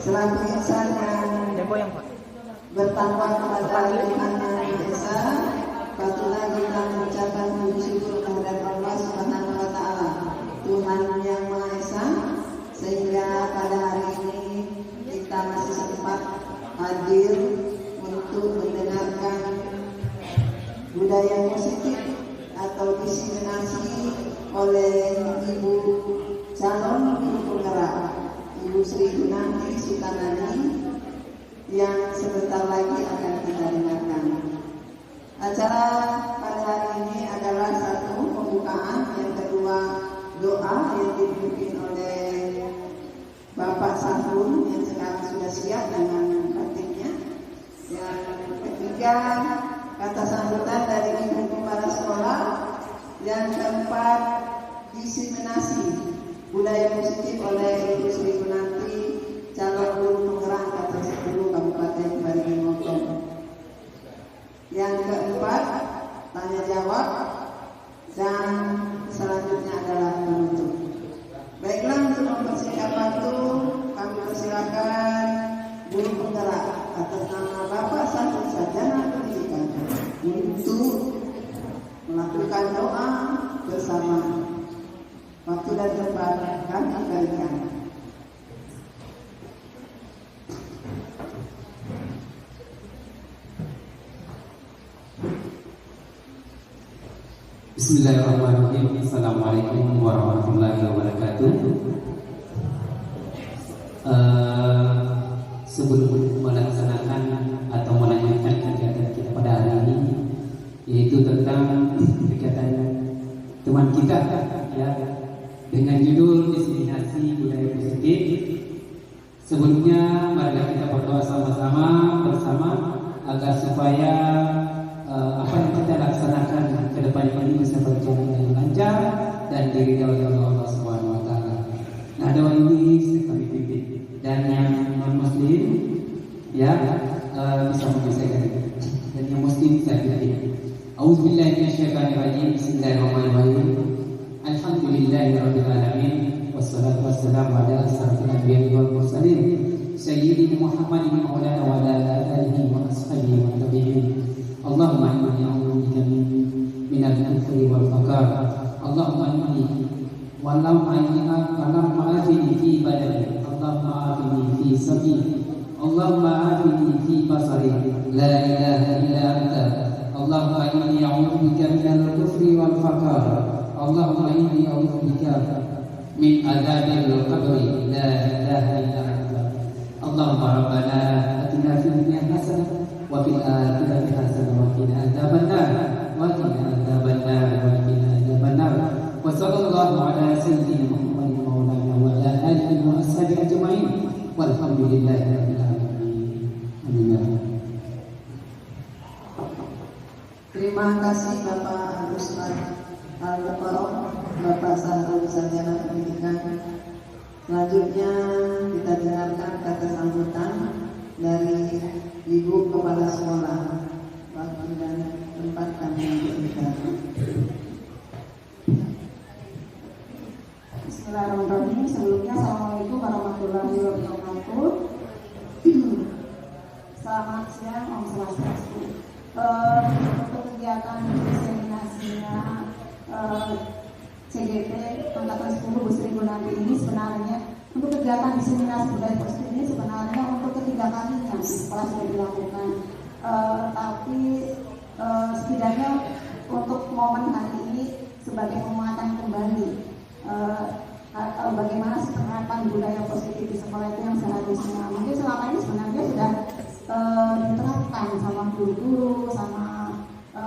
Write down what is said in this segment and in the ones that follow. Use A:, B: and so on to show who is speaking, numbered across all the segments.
A: selaku insan yang bertakwa kepada Tuhan Yang Esa, patutlah kita mengucapkan puji syukur kepada Allah Subhanahu wa Ta'ala, Tuhan Yang Maha Esa, sehingga pada hari ini kita masih sempat hadir untuk mendengarkan budaya positif atau diseminasi oleh Ibu calon guru penggerak, Ibu Sri Gunanti Sutanani, yang sebentar lagi akan kita dengarkan. Acara pada hari ini adalah satu pembukaan, yang kedua doa yang dipimpin oleh Bapak Sahun yang sekarang sudah siap dengan batiknya. Yang ketiga kata sambutan dari ibu kepala sekolah. Yang keempat diseminasi budaya positif oleh Ibu Sri Gunanti, calon guru penggerak angkatan 10 Kabupaten Baringin Montong. Yang keempat tanya jawab, dan selanjutnya adalah penutup. Baiklah, untuk mempersingkat waktu, kami persilakan guru penggerak atas nama Bapak Satu Sarjana Pendidikan untuk melakukan doa bersama. Waktu dan tempat kami berikan.
B: Bismillahirrahmanirrahim. Assalamualaikum warahmatullahi wabarakatuh. Sebelum melaksanakan atau melanjutkan kegiatan kita pada hari ini, yaitu tentang kegiatan teman kita ya, dengan judul diseminasi budaya positif. Sebelumnya mari kita berdoa sama-sama bersama agar supaya apa yang kita laksanakan ke depan ini bisa berjalan dengan lancar dan diridhoi oleh Allah Subhanahu wa Ta'ala. Nah, doa ini kami pimpin, dan yang non muslim ya bisa menyelesaikan, dan yang muslim bisa pimpin. A'udzubillahi minasyaitonir rajim. Bismillahirrahmanirrahim. Alhamdulillahirabbil alamin, wassalatu wassalamu ala asyrafil anbiya'i wal mursalin sayyidina Muhammadin maulana wa ala alihi wa ashabihi wa tabi'in. Allahumma inni a'udzubika minal kufri wal faqr. Allahumma afini fi badani. Allahumma afini fi sabili. Allahumma afini fi basari. La ilaha illa anta. Allahumma inni a'udzubika minal kufri wal faqr. Allahumma inni a'udzubika min adzabil qabri. La ilaha illa anta. Allahumma rabbana atina fid dunya hasanah wa fil akhirati hasanah wa qina adzabannar wa qina adzabannar wa qina adzabannar. Wa sallallahu ala sayyidina Muhammadin maulana wa ala alihi wa ashabihi ajma'in. Walhamdulillahi rabbil alamin. Amin.
A: Terima kasih Bapak Ruslan Al-Mukarram, Bapak Satu Sarjana Pendidikan. Selanjutnya kita dengarkan kata sambutan dari Ibu Kepala Sekolah. Waktu dan tempat kami berikan.
C: Bismillahirrahmanirrahim. Sebelumnya Assalamualaikum warahmatullahi wabarakatuh. Selamat siang, Om Swastiastu. Untuk kegiatan diseminasinya CGT Angkatan 10 Bu Sri Gunanti ini, sebenarnya untuk kegiatan diseminasi budaya positif ini sebenarnya untuk ketiga kalinya setelah sudah dilakukan. Tapi setidaknya untuk momen hari ini sebagai penguatan kembali bagaimana penerapan budaya positif di sekolah itu yang seharusnya mungkin selama ini sebenarnya sudah diterapkan sama guru-guru, sama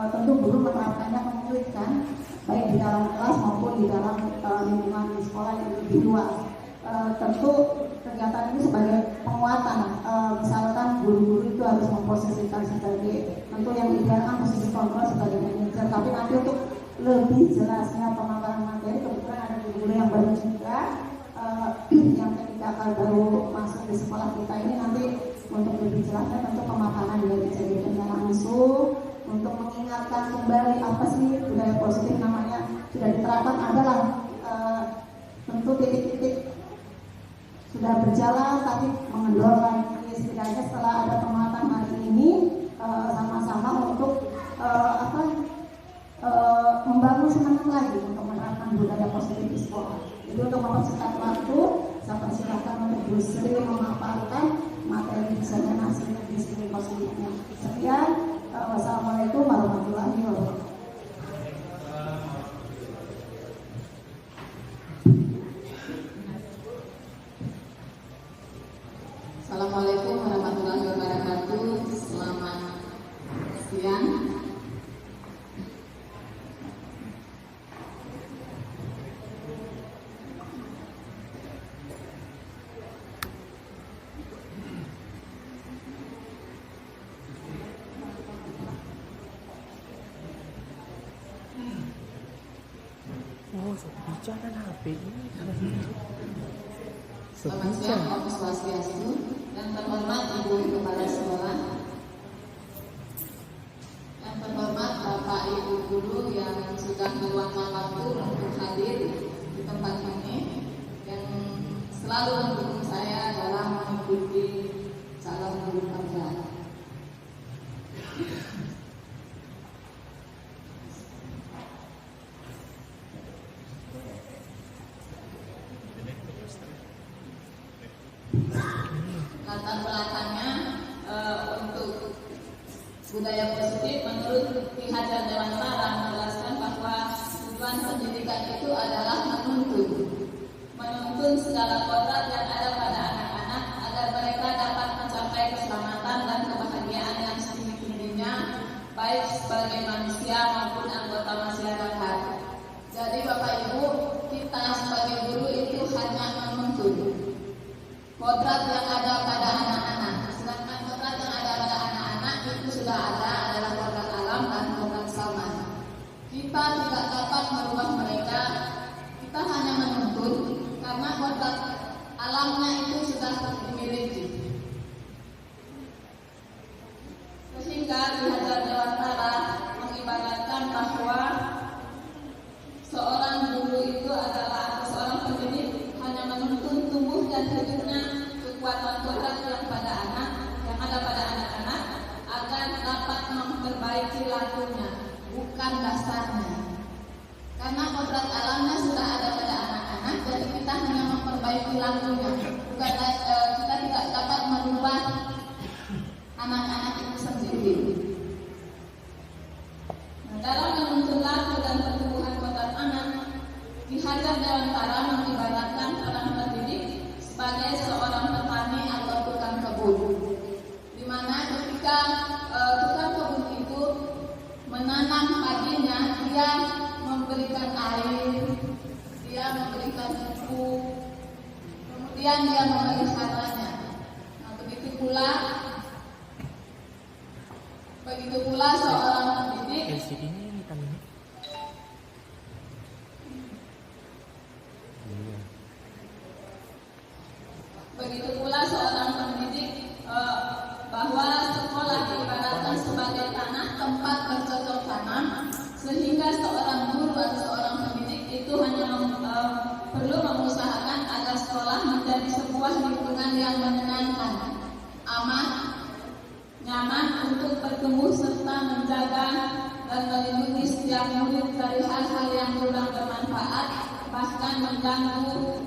C: tentu guru menerapkannya menyulitkan baik di dalam kelas maupun di dalam lingkungan di sekolah yang individual. Tentu kegiatan ini sebagai penguatan, misalkan guru-guru itu harus memposisikan sebagai, tentu yang ideal kan posisi kontrol sebagai manajer, tapi nanti untuk lebih jelasnya pemaparan materi kebetulan ada guru yang baru juga yang ketika baru masuk di sekolah kita ini, nanti untuk lebih jelasnya tentu pemaparan dari CGT-nya langsung untuk mengingatkan kembali apa sih budaya positif, namanya sudah diterapkan adalah tentu titik-titik sudah berjalan tapi mengendor lagi. Setidaknya setelah ada penguatan hari ini sama-sama untuk membangun semangat lagi untuk menerapkan budaya positif di sekolah. Jadi untuk mempersingkat waktu, saya persilakan untuk Bu Sri memaparkan materi diseminasi disiplin positifnya. Sekian, wassalamualaikum warahmatullahi wabarakatuh.
A: Assalamualaikum warahmatullahi wabarakatuh. Selamat siang.
D: Bicara HP ini
A: Selamat siang, Om Swastiastu, yang terhormat Ibu Kepala Sekolah, yang terhormat Bapak Ibu Guru yang sudah meluangkan waktu untuk hadir di tempat ini, yang selalu mendukung saya dalam mengikuti calon guru kerja. Latar belakangnya untuk budaya positif menurut Ki Hajar Dewantara menjelaskan bahwa tujuan pendidikan itu adalah menuntun segala kodrat yang ada pada anak-anak agar mereka dapat mencapai keselamatan dan kebahagiaan yang setinggi-tingginya baik sebagai manusia maupun anggota masyarakat. Jadi Bapak Ibu, kita sebagai guru itu hanya menuntun kodrat yang ada pada anak-anak. Sedangkan kodrat yang ada pada anak-anak itu sudah ada adalah kodrat alam dan kodrat zaman. Kita tidak dapat merubah mereka. Kita hanya menuntun karena kodrat alamnya itu sudah dimiliki. Sehingga Ki Hajar Dewantara mengibaratkan bahwa seorang guru itu adalah seorang pendidik hanya menuntun tubuh dan hidupnya kekuatan kodrat yang pada anak, yang ada pada anak-anak agar dapat memperbaiki lakunya, bukan dasarnya. Karena kodrat alamnya sudah ada pada anak-anak, jadi kita hanya memperbaiki lakunya, bukan kita tidak dapat merubah anak-anak itu sendiri. Nah, dalam menuntun laku dan pertumbuhan kodrat anak, Ki Hajar Dewantara mengibaratkan orang pendidik sebagai seorang petani atau tukang kebun, di mana ketika tukang kebun itu menanam padinya, dia memberikan air, dia memberikan pupuk, kemudian dia memeliharanya. Nah, begitu pula seorang pendidik bahwa sekolah diibaratkan sebagai tanah tempat bercocok tanam, sehingga seorang guru atau seorang pendidik itu hanya perlu mengusahakan agar sekolah menjadi sebuah lingkungan yang menyenangkan, aman, nyaman untuk bertumbuh serta menjaga dan melindungi setiap murid dari hal-hal yang kurang bermanfaat, bahkan mengganggu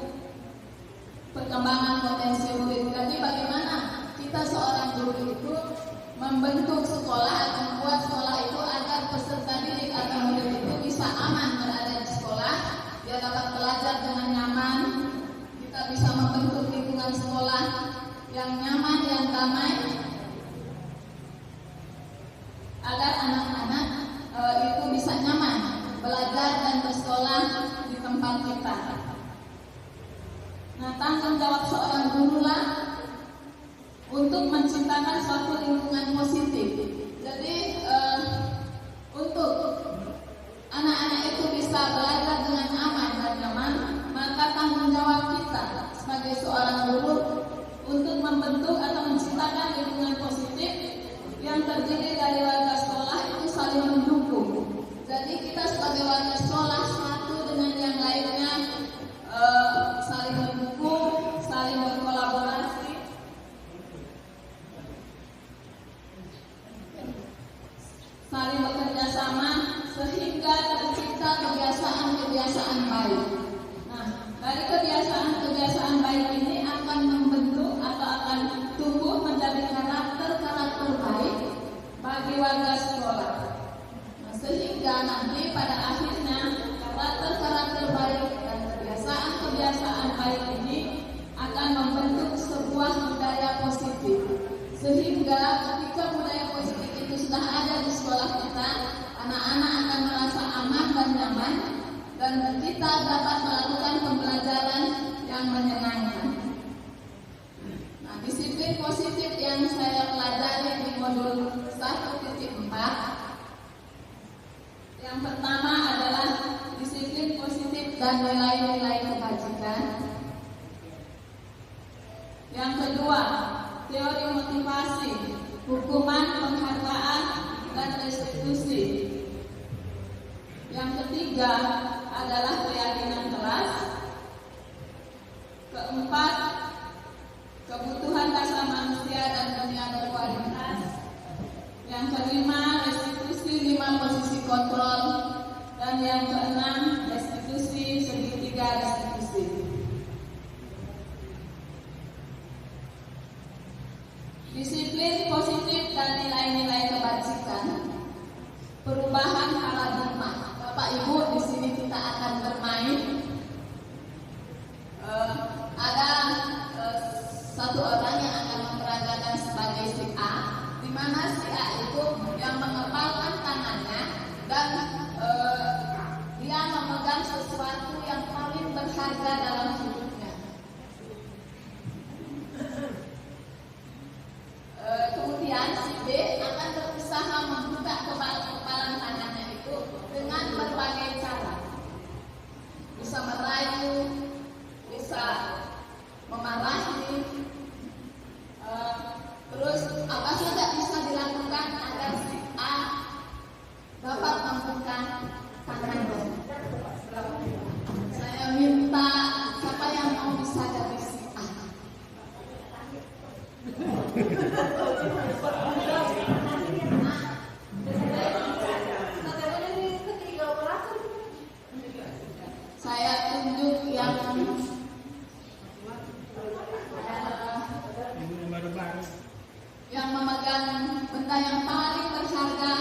A: perkembangan potensi murid. Jadi bagaimana kita seorang guru itu membentuk sekolah, membuat sekolah itu agar peserta didik atau murid itu bisa aman berada di sekolah, dia dapat belajar dengan nyaman. Kita bisa membentuk lingkungan sekolah yang nyaman, yang damai, agar anak-anak itu bisa nyaman belajar dan bersekolah di tempat kita. Nah, tanggung jawab seorang guru lah untuk menciptakan suatu lingkungan positif. Jadi untuk anak-anak itu bisa belajar dengan aman dan nyaman, maka tanggung jawab kita sebagai seorang guru untuk membentuk atau menciptakan lingkungan positif yang terdiri dari warga sekolah itu saling mendukung. Jadi kita sebagai warga sekolah satu dengan yang lainnya saling mendukung, saling berkolaborasi Sehingga ketika budaya positif itu sudah ada di sekolah kita, anak-anak akan merasa aman dan nyaman, dan kita dapat melakukan pembelajaran yang menyenangkan. Nah, disiplin positif yang saya pelajari di modul 1.4, yang pertama adalah disiplin positif dan nilai-nilai kebajikan. Yang kedua, teori motivasi, hukuman, penghargaan, dan restitusi. Yang ketiga adalah keyakinan keras. Keempat, kebutuhan dasar manusia dan dunia berkualitas. Yang kelima, restitusi 5 posisi kontrol. Dan yang keenam, restitusi segitiga restitusi. Disiplin positif dan nilai-nilai kebajikan. Perubahan paradigma. Bapak Ibu, di sini kita akan bermain. Ada satu orang yang akan memperagakan sebagai si A, di mana si A itu yang mengepalkan tangannya dan dia memegang sesuatu yang paling berharga dalam hidupnya. Kemudian si B akan berusaha membuka kepalan tangannya itu dengan berbagai cara. Bisa merayu, bisa memarahi, terus apa saja bisa dilakukan agar si A dapat membuka tangannya. Saya minta siapa yang mau bisa dari si A. Saya tunjuk yang memegang benda yang paling berharga.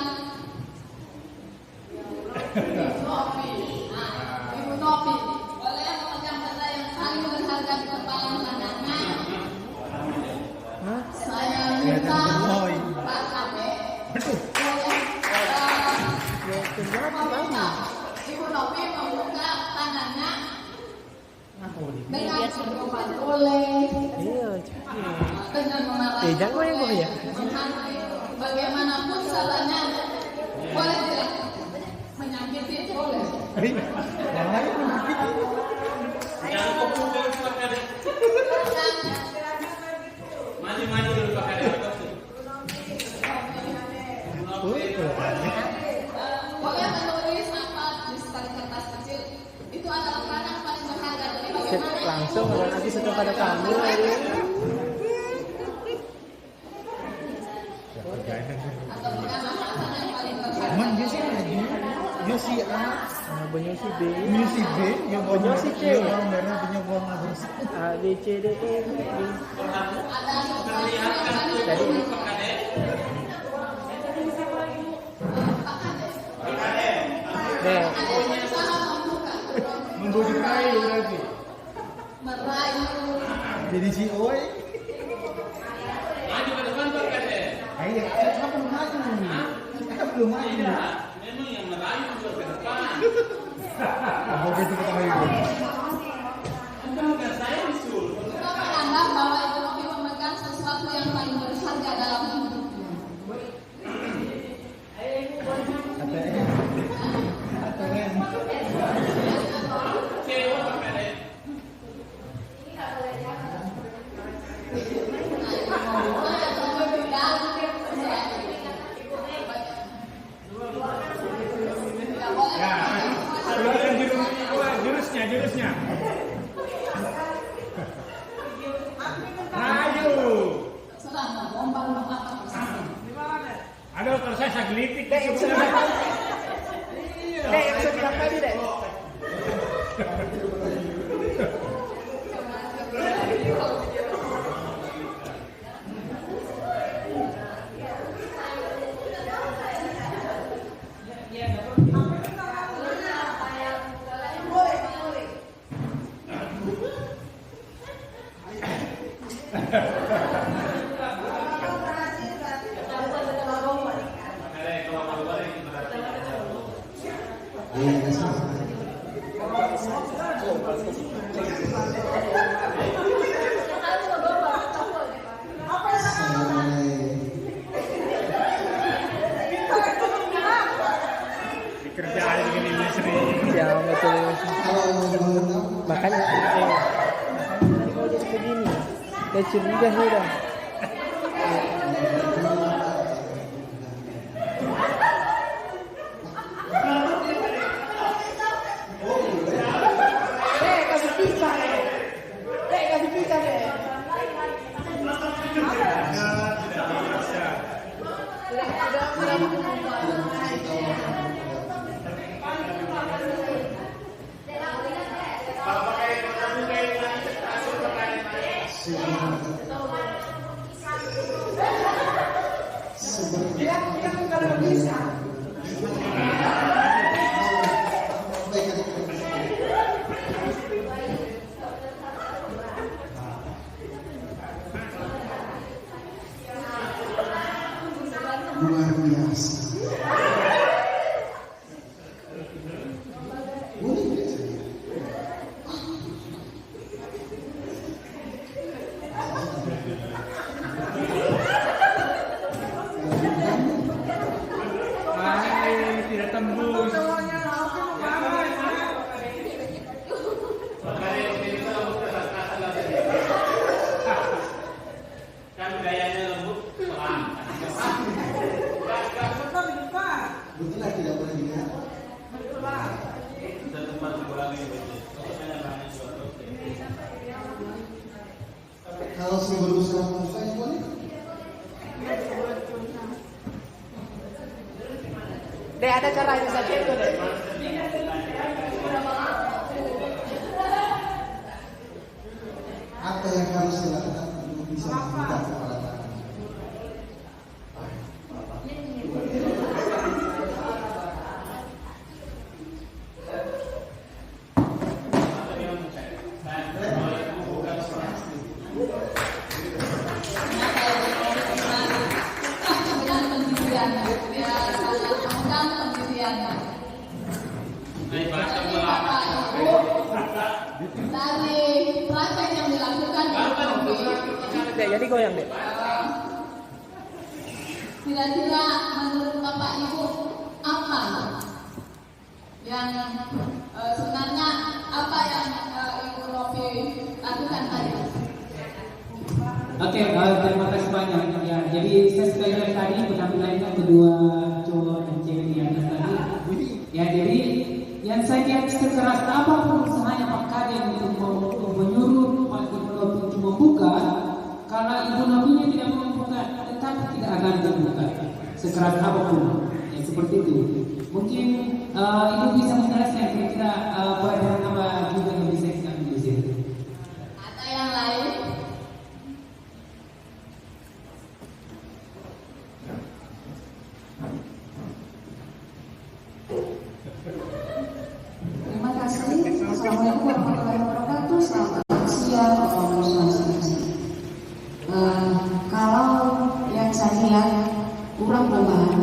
A: Ibu Nopi boleh memegang benda yang paling berharga di kepala tangannya. Saya minta Pak Kade Ibu Nopi membuka tangannya dengan berubah boleh dengan memarahi boleh, bagaimanapun salahnya boleh tidak, menyakiti boleh.
D: Maju dulu Pak Kade.
A: Boleh menulis apa di sekali kertas kecil. Itu adalah barang paling berharga. Jadi bagaimana
E: langsung nanti setelah pada kamu
A: atau bagaimana barang yang paling berharga.
F: Man, dia si A,
E: banyak si B,
F: yang
E: banyak si C,
F: yang warna merah, punya warna bersih.
E: A B C D E.
A: Ada sesuatu yang paling
E: Jadi
A: ada yang berusaha membuka,
F: Membujuk kayu berarti.
A: merayu.
F: Jadi si Oi.
D: Maju ke depan Pak Kade.
F: Ayo, kan belum maju. Kan belum maju.
D: Iya, memang yang merayu juga ke depan.
F: Apa itu kita main?
D: Bukan saya disuruh.
A: Kita menganggap bahwa Ibu Nopi memegang sesuatu yang paling berharga dalam hidupnya.
F: ATM.
D: Sewa Pak Kade. Jurusnya. Rayu.
A: Serang gombal apa?
D: Aduh, kalau saya sagelitik deh.
E: yang saya bilang tadi deh. licin juga sih dah.
C: Kasih pisah deh.
F: Luar biasa. Boleh tidak saya?
D: Tidak tembus. Kan gayanya lembut, pelan.
F: Betul lah, tidak boleh dilihat. Kalau saya berusaha saya boleh.
E: Dek, ada caranya saja itu, Dek.
F: Apa yang harus saya lakukan untuk bisa membuka kepala tangan?
A: Dari praktek yang dilakukan di Novi,
E: Dek, jadi goyang, Dek.
A: kira-kira menurut Bapak Ibu apa yang sebenarnya apa yang Ibu Novi lakukan tadi?
B: Oke, terima kasih banyak. Ya, jadi saya sekali lagi tadi penampilannya kedua cowok dan cewek di atas tadi. Ya, jadi yang saya lihat sekeras apapun usahanya Pak Kadek untuk menyuruh Pak Ibu Novi untuk membuka, kalau Ibu Novinya tidak mau membuka, tetap tidak akan terbuka. Sekeras apapun, ya seperti itu. Mungkin Ibu bisa menjelaskan kira-kira pelajaran apa juga yang bisa kita ambil di sini.
A: Ada yang lain?
C: Terima kasih. Assalamualaikum warahmatullahi wabarakatuh. Selamat siang, kalau yang saya lihat kurang perubahan,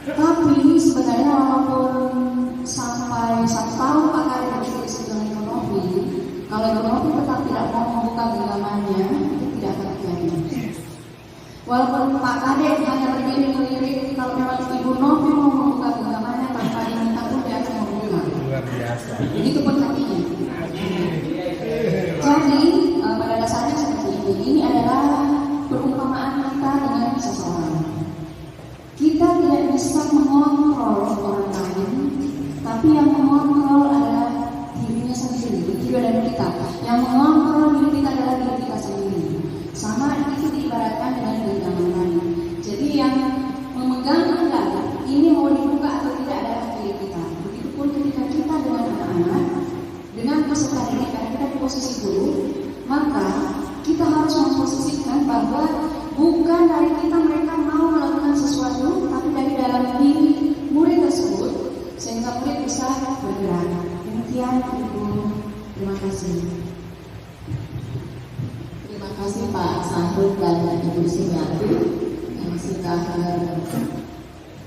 C: tapi sebenarnya walaupun sampai 1 tahun Pak Kadek menjadi sidang ekonomi, kalau ekonomi tetap tidak mau membuka genggamannya, itu tidak akan terjadi. Walaupun Pak Kadek hanya berdiri-berdiri, kalau memang Ibu Novi mau membuka genggamannya tanpa diminta pun dia akan membuka.
D: Luar biasa.
C: Begitu pun hatinya. Jadi pada dasarnya seperti ini. Ini adalah perumpamaan kita dengan seseorang. Kita tidak bisa mengontrol orang lain, tapi yang mengontrol adalah dirinya sendiri. Begitu dari kita. Yang mengontrol diri kita adalah diri kita sendiri. Sama itu diibaratkan dengan genggaman tadi. Jadi yang memegang kendali ini mau dibuka atau tidak adalah diri kita. Begitupun ketika kita dengan anak-anak, dengan peserta didik, karena kita di posisi guru, maka kita harus memposisikan bahwa bukan dari kita mereka mau melakukan sesuatu, tapi dari dalam diri murid tersebut, sehingga murid bisa bergerak. Demikian Ibu, terima kasih.
A: Terima kasih Pak Sahrul dan Ibu Sumiati yang sudah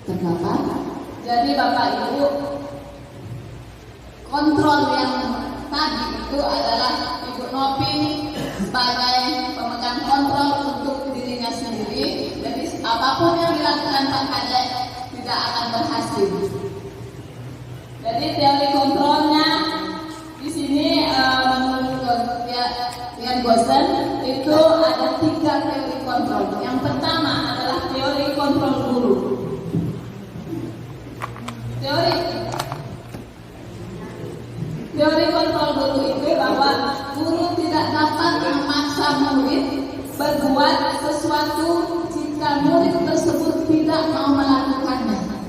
A: terdapat. Jadi Bapak Ibu, kontrol yang tadi itu adalah Ibu Novi sebagai pemegang kontrol untuk dirinya sendiri. Jadi apapun yang dilakukan Pak Kadek tidak akan berhasil. Jadi teori kontrolnya di sini menurut ya dengan Gosen itu ada 3 teori kontrol. Yang pertama adalah teori kontrol guru. Teori kontrol guru itu bahwa guru tidak dapat memaksa murid berbuat sesuatu jika murid tersebut tidak mau melakukannya.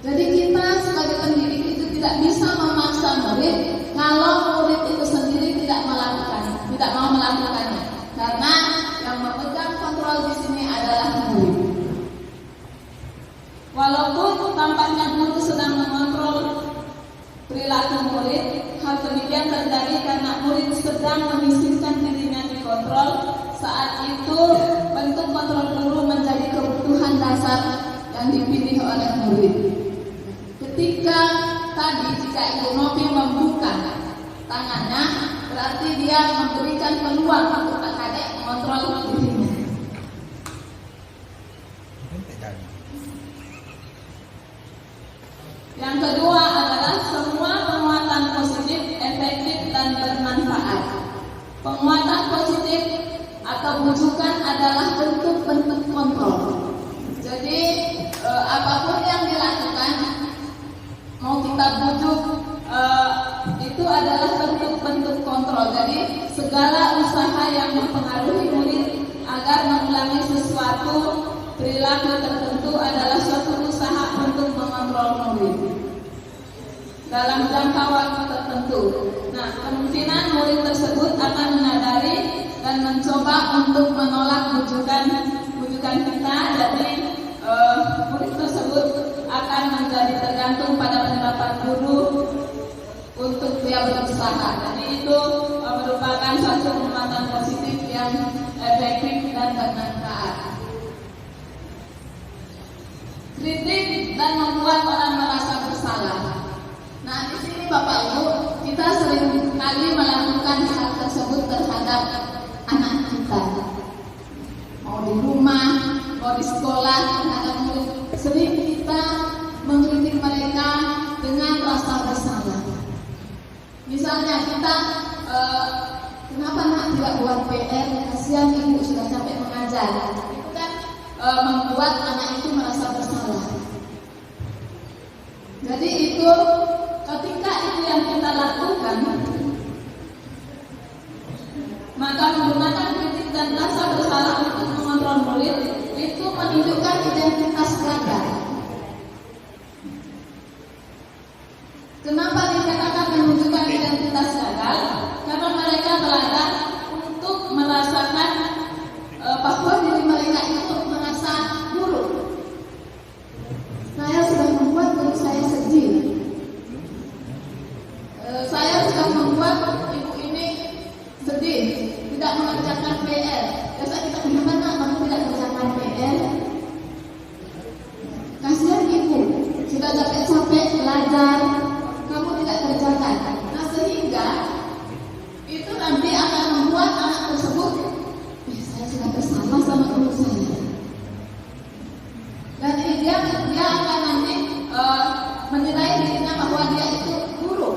A: Jadi kita sebagai pendidik itu tidak bisa memaksa murid kalau murid itu sendiri tidak mau melakukannya. Karena yang memegang kontrol di sini adalah murid. Walaupun tampaknya guru sedang mengontrol perilaku murid, hal demikian terjadi karena murid sedang mengizinkan dirinya dikontrol. Saat itu bentuk kontrol guru menjadi kebutuhan dasar yang dipilih oleh murid. Ketika tadi jika Ibu Novi membuka tangannya, berarti dia memberikan peluang untuk adik mengontrol dirinya. Yang kedua adalah semua penguatan positif, efektif dan bermanfaat. Penguatan positif atau bujukan adalah bentuk-bentuk kontrol. Jadi apapun yang dilakukan, mau kita bujuk, itu adalah bentuk-bentuk kontrol. Jadi segala usaha yang mempengaruhi murid agar mengulangi sesuatu perilaku tertentu adalah suatu usaha untuk mengontrol murid dalam jangka waktu tertentu. Nah, kemungkinan murid tersebut akan menyadari dan mencoba untuk menolak bujukan kita. Jadi murid tersebut akan menjadi tergantung pada pendapat guru untuk dia berusaha. Jadi itu merupakan satu penguatan positif yang efektif dan bermanfaat. Kritik dan membuat orang merasa bersalah. Nah, di sini Bapak Ibu, kita sering kali melakukan hal tersebut terhadap anak kita. Mau di rumah, mau di sekolah, terhadap murid. Sering kita mengkritik mereka dengan rasa bersalah. Misalnya kita, kenapa nak tidak buat PR? Kasihan ibu sudah capek mengajar. Itu kan membuat anak itu merasa bersalah. Jadi itu ketika itu yang kita lakukan, maka menggunakan kritik dan rasa bersalah untuk mengontrol murid itu menunjukkan identitas gagal. Kenapa dikatakan menunjukkan identitas gagal? Karena mereka belajar untuk merasakan bahwa diri mereka itu merasa buruk. Saya sudah membuat diri saya sedih. Saya sudah membuat ibu ini sedih, tidak mengerjakan PR. Biasa kita gimana kamu tidak mengerjakan PR? Kasihan ibu, sudah capek-capek belajar, kamu tidak kerjakan. Nah, sehingga itu nanti akan membuat anak tersebut, saya sudah bersalah sama guru saya. Dan dia akan nanti menilai dirinya bahwa dia itu buruk,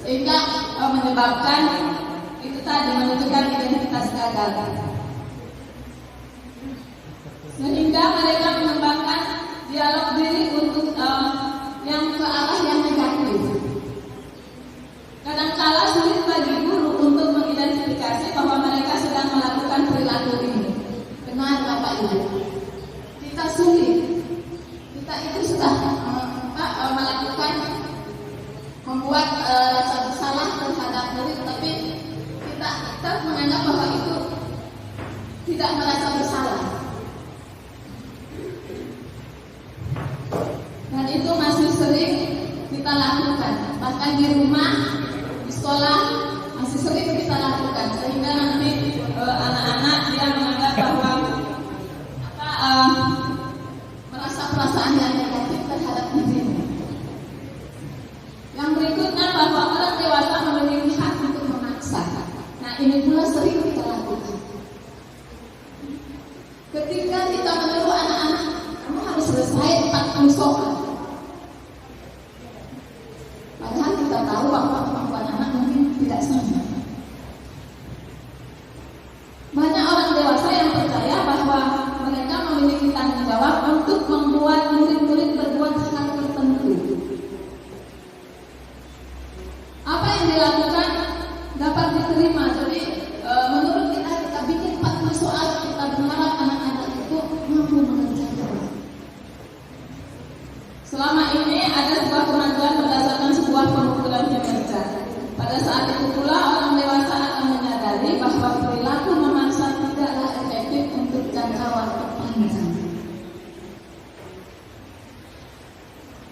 A: sehingga menyebabkan itu tadi menunjukkan identitas gagal. Sehingga mereka mengembangkan dialog diri untuk yang ke arah yang negatif. Kadangkala sulit bagi guru untuk mengidentifikasi bahwa mereka sedang melakukan perilaku ini. Benar Bapak Ibu? Kita sulit. Kita itu sudah melakukan membuat rasa bersalah terhadap murid, tapi kita menganggap bahwa itu tidak merasa bersalah. Dan itu masih sering kita lakukan. Bahkan di rumah, di sekolah masih sering kita lakukan. Sehingga nanti anak-anak dia menganggap bahwa merasa perasaan yang negatif terhadap dirinya. Yang berikutnya bahwa orang dewasa memiliki hak untuk memaksa. Nah, ini pula sering kita lakukan. Ketika kita menyuruh anak-anak, kamu harus selesai 40 soal. Padahal kita tahu bahwa kemampuan anak mungkin tidak sama. memiliki tanggung jawab untuk membuat murid-murid berbuat hal tertentu. Apa yang dilakukan dapat diterima. Jadi menurut kita bikin 40 soal, kita berharap anak-anak itu mampu mengerjakan. Selama ini ada sebuah kemajuan berdasarkan sebuah pengukuran kinerja. Pada saat itu pula orang dewasa akan menyadari bahwa perilaku memaksa tidaklah efektif untuk jangka waktu panjang.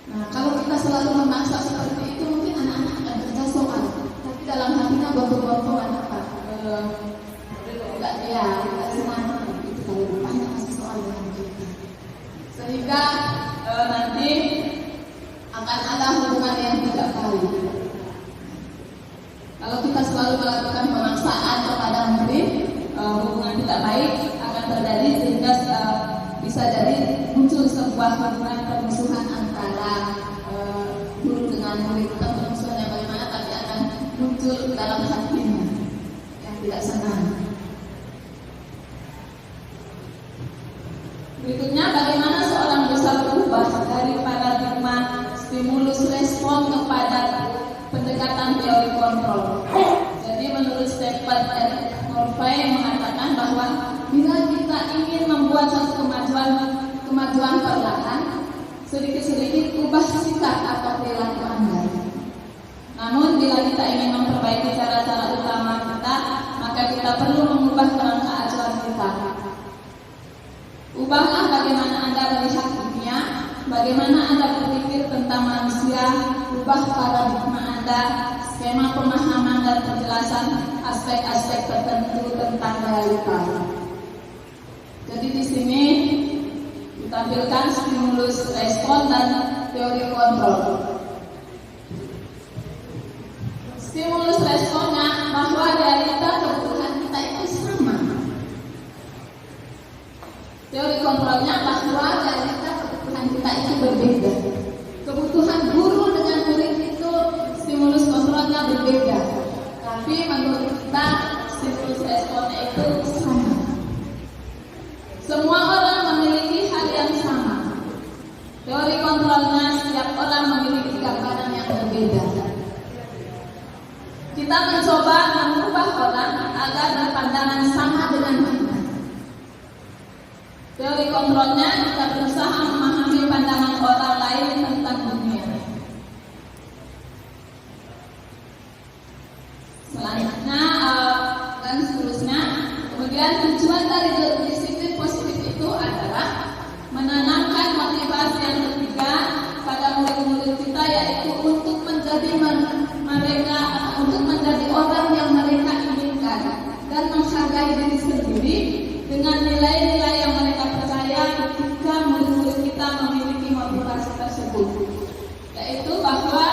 A: Nah, kalau kita selalu memaksa seperti itu, mungkin anak-anak akan kerja soal, tapi dalam hatinya gontok-gontokan apa? Enggak dia, enggak semangat. Itu kalau banyak masih soal dengan kita. Sehingga nanti akan ada hubungan yang tidak baik. Kalau kita selalu melakukan pemaksaan kepada murid, hubungan tidak baik akan terjadi sehingga bisa jadi muncul sebuah hubungan permusuhan antara guru dengan murid. Permusuhannya bagaimana, tapi akan muncul dalam hatinya yang tidak senang. Berikutnya, bagaimana seorang bisa berubah dari paradigma stimulus respon kepada pendekatan teori kontrol. Jadi menurut Stephen R. Morphy mengatakan bahwa bila kita ingin membuat satu kemajuan perlahan, sedikit-sedikit ubah sikap atau perilaku Anda. Namun bila kita ingin memperbaiki cara-cara utama kita, maka kita perlu mengubah kerangka acuan kita. Ubahlah bagaimana Anda melihat dunia, bagaimana Anda berpikir tentang manusia, ubah paradigma Anda, skema pemahaman dan penjelasan aspek-aspek tertentu tentang realita. Jadi di sini ditampilkan stimulus respon dan teori kontrol. Stimulus responnya bahwa realita kebutuhan kita itu sama. Teori kontrolnya bahwa realita kebutuhan kita itu berbeda. Kebutuhan guru dengan murid itu stimulus kontrolnya berbeda. Tapi menurut kita stimulus responnya itu sama. Semua orang memiliki hal yang sama. Teori kontrolnya setiap orang memiliki gambaran yang berbeda. Kita mencoba mengubah orang agar berpandangan sama dengan kita. Teori kontrolnya kita berusaha memahami pandangan orang lain tentang dunia. Selanjutnya dan seterusnya. Kemudian tujuan dari disiplin positif itu adalah menanamkan motivasi yang ketiga pada murid-murid kita, yaitu untuk menjadi untuk menjadi orang yang mereka inginkan dan menghargai diri sendiri dengan nilai-nilai yang mereka percaya ketika murid-murid kita memiliki motivasi tersebut, yaitu bahwa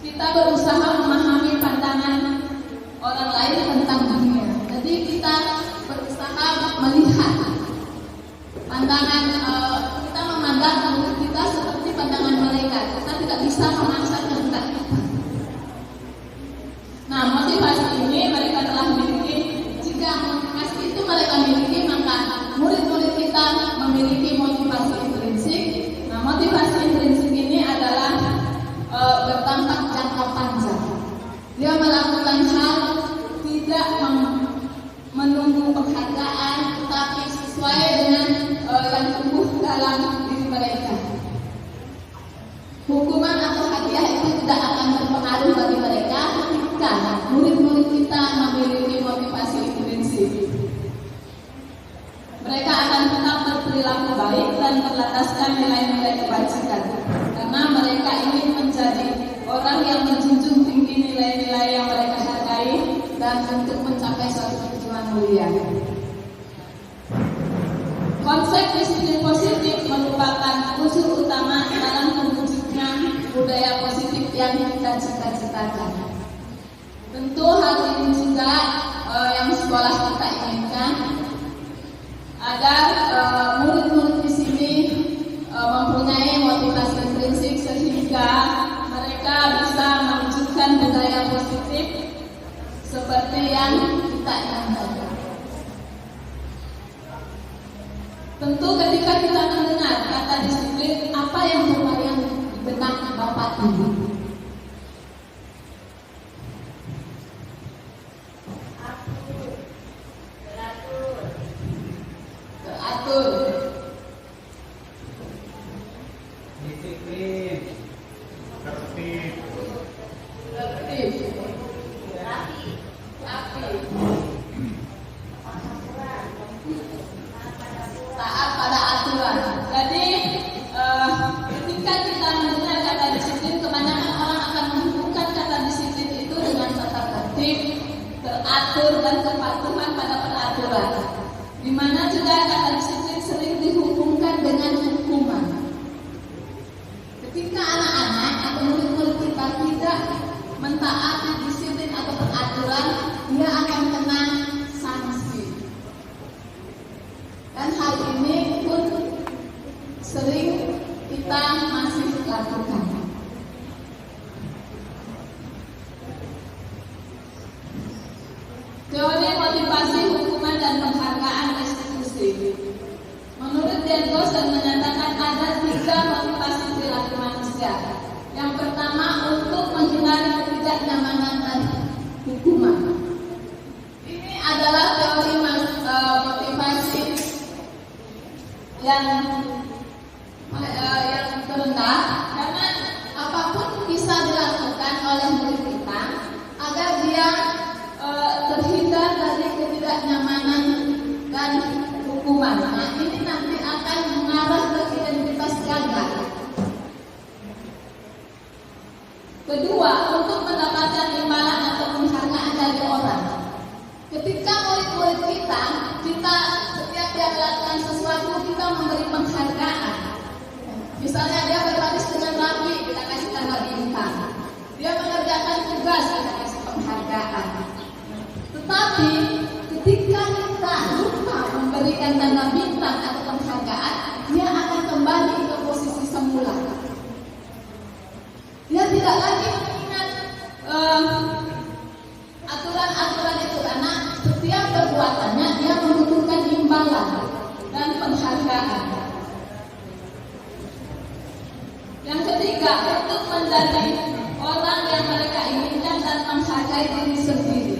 A: kita berusaha memahami pandangan orang lain tentang dunia. Jadi kita berusaha melihat pandangan kita memandang murid kita seperti pandangan mereka. Kita tidak bisa memaksa kehendak kita. Nah, motivasi ini mereka telah miliki. Jika motivasi itu mereka miliki, maka murid-murid kita memiliki motivasi intrinsik. Nah, motivasi intrinsik ini adalah berdampak jangka panjang. Dia melakukan hal tidak menunggu penghargaan, tetapi sesuai dengan yang tumbuh dalam diri mereka. Hukuman atau hadiah itu tidak akan berpengaruh bagi mereka ketika murid-murid kita memiliki motivasi intrinsik. Mereka akan tetap berperilaku baik dan berlandaskan nilai-nilai kebajikan, karena mereka ingin menjadi orang yang menjunjung tinggi nilai-nilai yang mereka hargai dan untuk mencapai suatu tujuan mulia. Konsep disiplin positif merupakan unsur utama dalam terwujudnya budaya positif yang kita cita-citakan. Tentu hal ini juga yang sekolah kita inginkan, agar murid-murid di sini mempunyai motivasi intrinsik sehingga mereka bisa mewujudkan budaya positif seperti yang kita inginkan. Tentu ketika kita mendengar kata disiplin, apa yang terbayang di benak Bapak Ibu? Teratur,
B: Disiplin.
D: Tertib.
A: tertib, rapi, taat pada aturan. Jadi ketika kita mendengar kata disiplin, kebanyakan orang akan menghubungkan kata disiplin itu dengan tata tertib, teratur dan kepatuhan pada peraturan. Di mana juga kata disiplin sering dihubungkan dengan hukuman. Ketika anak-anak atau murid-murid kita tidak mentaati disiplin atau peraturan, dia akan kena sanksi. Dan hal ini pun sering kita masih lakukan. Teori motivasi hukuman dan penghargaan restitusi. Menurut Dergosen menyatakan ada 3 motivasi perilaku manusia. Yang pertama, untuk menghindari ketidaknyamanan dan hukuman. Ini adalah teori motivasi yang terendah, karena apapun bisa dilakukan oleh murid kita agar dia terhindar dari ketidaknyamanan dan hukuman. Nah, ini nanti akan mengarah ke identitas ganda. Kedua, untuk mendapatkan imbalan atau penghargaan dari orang. Ketika murid-murid kita setiap dia melakukan sesuatu, kita memberi penghargaan. Misalnya dia berbaris dengan rapi, kita kasih tanda bintang. Dia mengerjakan tugas, kita kasih penghargaan. Tetapi ketika kita lupa memberikan tanda bintang atau penghargaan, dia akan kembali ke posisi semula. Dia tidak lagi mengingat aturan-aturan itu, karena setiap perbuatannya dia membutuhkan imbalan dan penghargaan. Yang ketiga, untuk menjadi orang yang mereka inginkan dan menghargai diri sendiri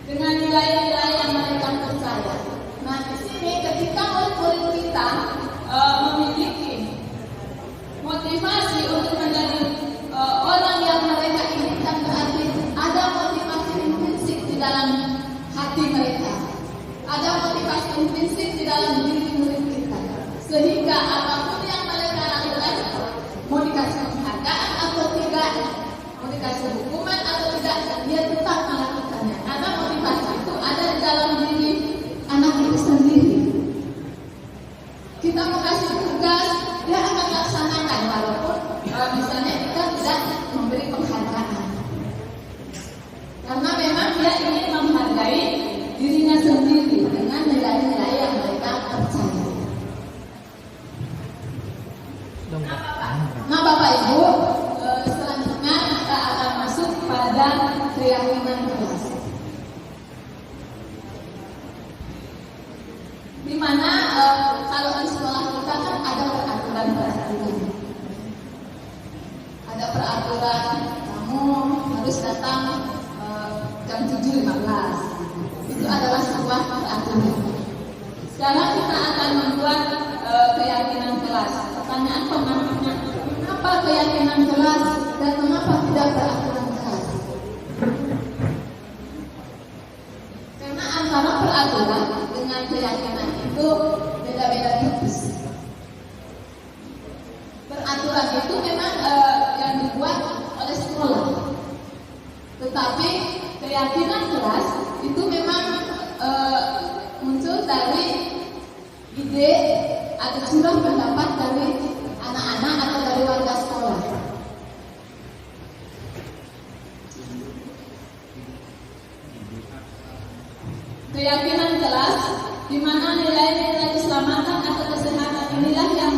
A: dengan nilai-nilai yang mereka percaya. Nah, di sini ketika murid-murid kita memiliki motivasi untuk menjadi orang yang mereka inginkan, berarti ada motivasi intrinsik di dalam hati mereka, ada motivasi intrinsik di dalam diri murid kita, sehingga apapun yang mereka lakukan, mau dikasih penghargaan atau tidak, mau dikasih hukuman atau tidak, dia tetap melakukannya, karena motivasi itu ada di dalam diri anak itu sendiri. Kita mau kasih tugas, dia akan laksanakan walaupun misalnya kita tidak memberi penghargaan, karena memang dia ingin menghargai dirinya sendiri dengan nilai-nilai yang mereka percaya. Nah, Bapak Ibu, selanjutnya kita akan masuk pada keyakinan kelas, di mana kalau di sekolah kita kan ada peraturan-peraturan. Ada peraturan kamu harus datang jam 7.15. Itu adalah sebuah peraturan. Sekarang kita akan membuat keyakinan kelas. Pertanyaan pengantarnya, apa keyakinan kelas dan mengapa tidak peraturan kelas? Karena antara peraturan dengan keyakinan itu beda-beda tipis. Peraturan itu memang yang dibuat oleh sekolah, tetapi keyakinan kelas itu memang muncul dari ide atau curah pendapat dari anak-anak atau dari warga sekolah. Keyakinan kelas, di mana nilai-nilai keselamatan atau kesehatan inilah yang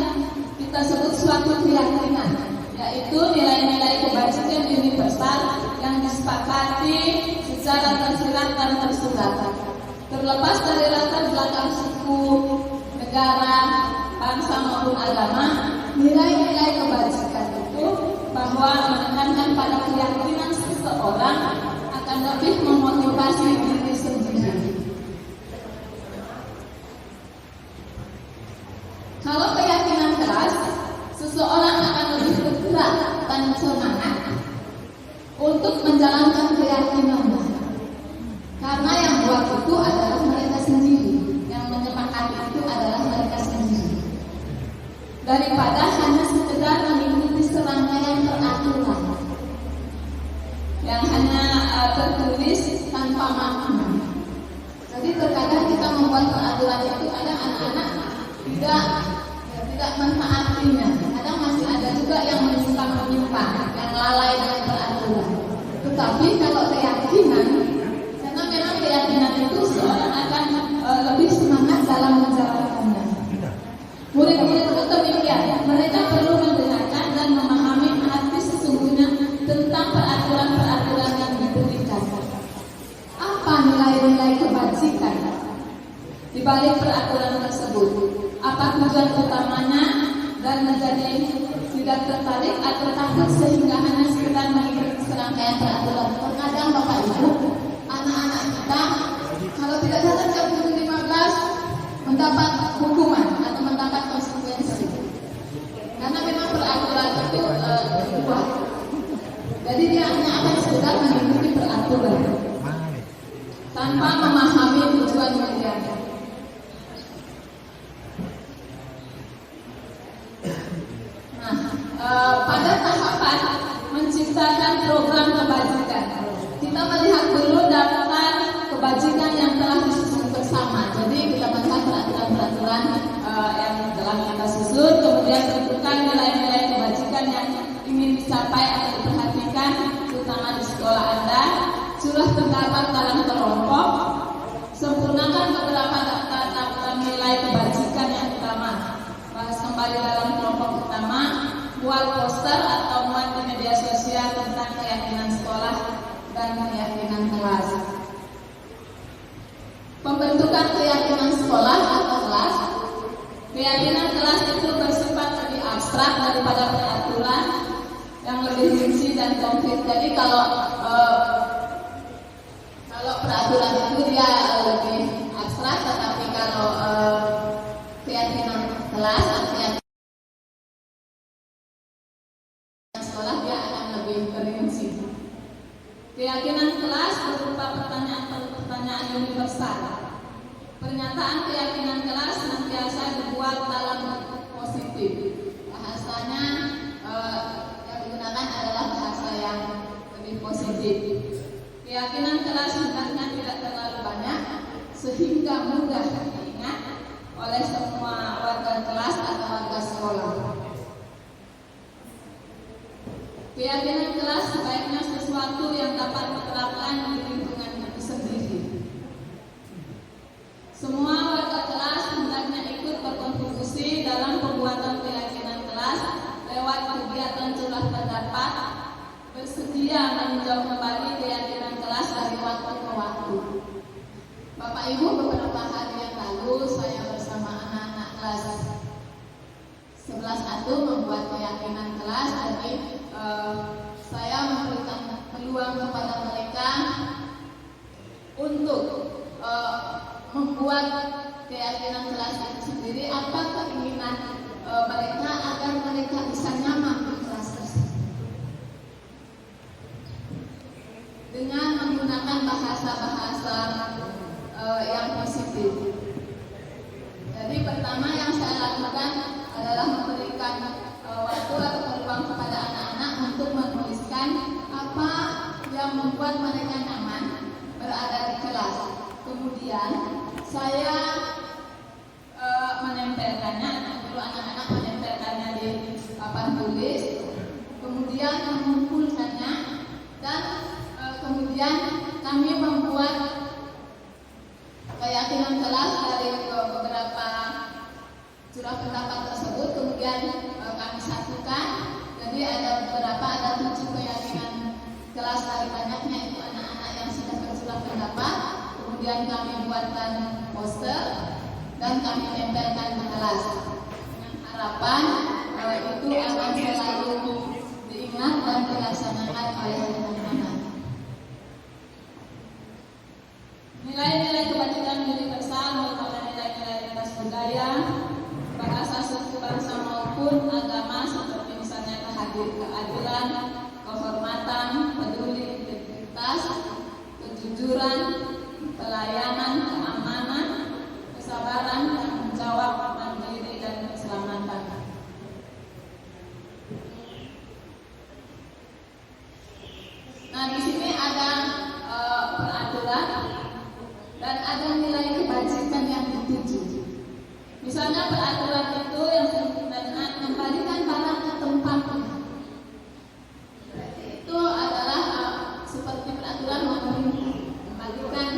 A: kita sebut suatu keyakinan, yaitu nilai-nilai kebajikan universal yang disepakati secara tersirat dan tersurat, terlepas dari latar belakang suku, negara, negara, bangsa maupun agama, nilai-nilai kebajikan itu bahwa menekankan pada keyakinan seseorang akan lebih memotivasi diri sendiri. Kalau keyakinan keras, seseorang akan lebih bergerak dan semangat untuk menjalankan keyakinannya. Karena yang buat itu adalah mereka sendiri, yang menyepakati itu adalah mereka sendiri. Daripada hanya sekedar mengikuti serangkaian peraturan yang hanya tertulis tanpa makna. Jadi terkadang kita membuat peraturan itu ada anak-anak tidak mentaatinya. Kadang masih ada juga yang menyimpang, yang lalai dengan peraturan. Tetapi kalau keyakinan, karena memang keyakinan itu seorang akan lebih semangat dalam menjalankannya. Murid-murid itu demikian, mereka perlu mendengarkan dan memahami arti sesungguhnya tentang peraturan-peraturan yang diberikan. Apa nilai-nilai kebajikan di balik peraturan tersebut? Apa tujuan utamanya dan menjadi tidak tertarik atau takut sehingga hanya sekedar mengikuti serangkaian peraturan? Terkadang Bapak Ibu, anak-anak kita kalau tidak datang jam 7.15 mendapat hukuman atau mendapat konsekuensi. Karena memang peraturan itu dibuat. Jadi dia hanya akan sekedar mengikuti peraturan tanpa memahami tujuan mulianya. Pada tahapan menciptakan program kebajikan, kita melihat dulu daftar kebajikan yang telah disusun bersama. Jadi kita melihat peraturan-peraturan yang telah kita susun, kemudian tentukan nilai-nilai kebajikan yang ingin dicapai atau diperhatikan, terutama di sekolah Anda. Sudah terdapat dalam kelompok, sempurnakan beberapa daftar nilai kebajikan yang utama. Bahas kembali dalam kelompok utama, buat poster atau muat di media sosial tentang keyakinan sekolah dan keyakinan kelas. Pembentukan keyakinan sekolah atau kelas. Keyakinan kelas itu bersifat lebih abstrak daripada peraturan yang lebih rinci dan konkret. Jadi kalau peraturan itu dia lebih abstrak, tetapi kalau keyakinan kelas atau keyakinan sekolah dia akan lebih perinci. Keyakinan kelas berupa pertanyaan-pertanyaan universal. Pernyataan keyakinan kelas senantiasa dibuat dalam bentuk positif. Bahasanya yang digunakan adalah bahasa yang lebih positif. Keyakinan kelas hendaknya tidak terlalu banyak sehingga mudah diingat oleh semua warga kelas atau warga sekolah. Keyakinan kelas sebaiknya sesuatu yang dapat diterapkan di lingkungan itu sendiri. Semua warga kelas hendaknya ikut berkontribusi dalam pembuatan keyakinan kelas lewat kegiatan curah pendapat, bersedia meninjau kembali keyakinan kelas dari waktu ke waktu. Bapak Ibu, beberapa hari yang lalu saya bersama anak-anak kelas 11A membuat keyakinan kelas. Jadi saya memberikan peluang kepada mereka untuk membuat keyakinan kelas itu sendiri. Apa keinginan mereka agar mereka bisa nyaman di kelas tersebut dengan menggunakan bahasa-bahasa yang positif. Jadi pertama yang saya lakukan adalah memberikan waktu atau peluang kepada anak-anak untuk menuliskan apa yang membuat mereka nyaman berada di kelas. Kemudian saya menempelkannya, dulu anak-anak menempelkannya di papan tulis, kemudian mengumpulkannya, dan kemudian kami membuat keyakinan kelas dari beberapa curah pendapat tersebut. Kemudian kami satukan. Jadi ada 7 keyakinan kelas dari banyaknya itu anak-anak yang sudah bercurah pendapat. Kemudian kami buatkan poster. dan kami tempelkan di kelas. Dengan harapan itu akan selalu diingat dan dilaksanakan oleh anak-anak. Nilai-nilai kebajikan universal merupakan nilai-nilai lintas budaya, bahasa suku bangsa maupun agama seperti misalnya keadilan, kehormatan, peduli, integritas, kejujuran, pelayanan, keamanan, kesabaran, tanggung jawab, mandiri, dan keselamatan. Nah, di sini ada peraturan dan ada nilai kebajikan yang dituju. Misalnya peraturan itu yang dengan kembalikan barang ke tempatnya. Itu adalah seperti peraturan pemerintah, kembalikan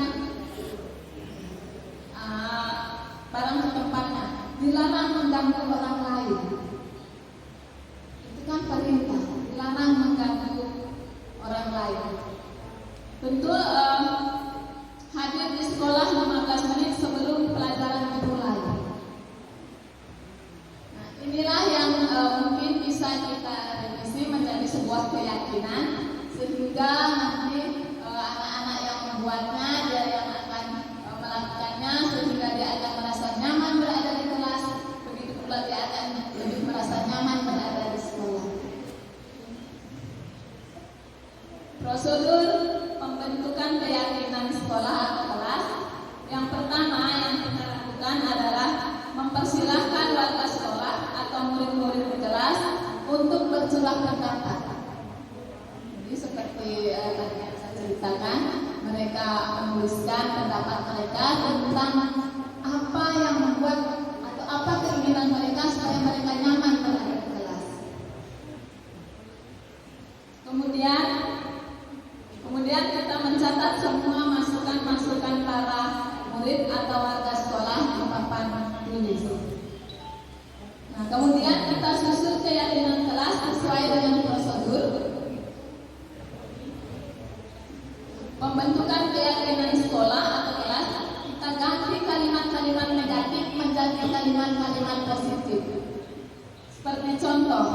A: barang ke tempatnya. Dilarang mengganggu orang lain. Itu kan perintah, dilarang mengganggu orang lain. Tentu hadir di sekolah 15 menit sebelum pelajaran dimulai. Nah, inilah yang mungkin bisa kita revisi menjadi sebuah keyakinan sehingga nanti anak-anak yang membuatnya, dia yang akan melakukannya sehingga dia akan merasa nyaman berada di kelas. Begitu pula dia akan lebih merasa nyaman berada di sekolah. Prosedur pembentukan keyakinan sekolah atau kelas. Yang pertama yang kita lakukan adalah mempersilahkan warga sekolah atau murid-murid di kelas untuk bercurah pendapat. Jadi seperti tadi yang saya ceritakan, mereka menuliskan pendapat mereka tentang apa yang membuat atau apa keinginan mereka supaya mereka nyaman berada di kelas. Kemudian kita mencatat semua masukan-masukan para murid atau warga sekolah di papan tulis. Nah, kemudian kita susun keyakinan kelas sesuai dengan prosedur. Pembentukan keyakinan sekolah atau kelas, kita ganti kalimat-kalimat negatif menjadi kalimat-kalimat positif. Seperti contoh,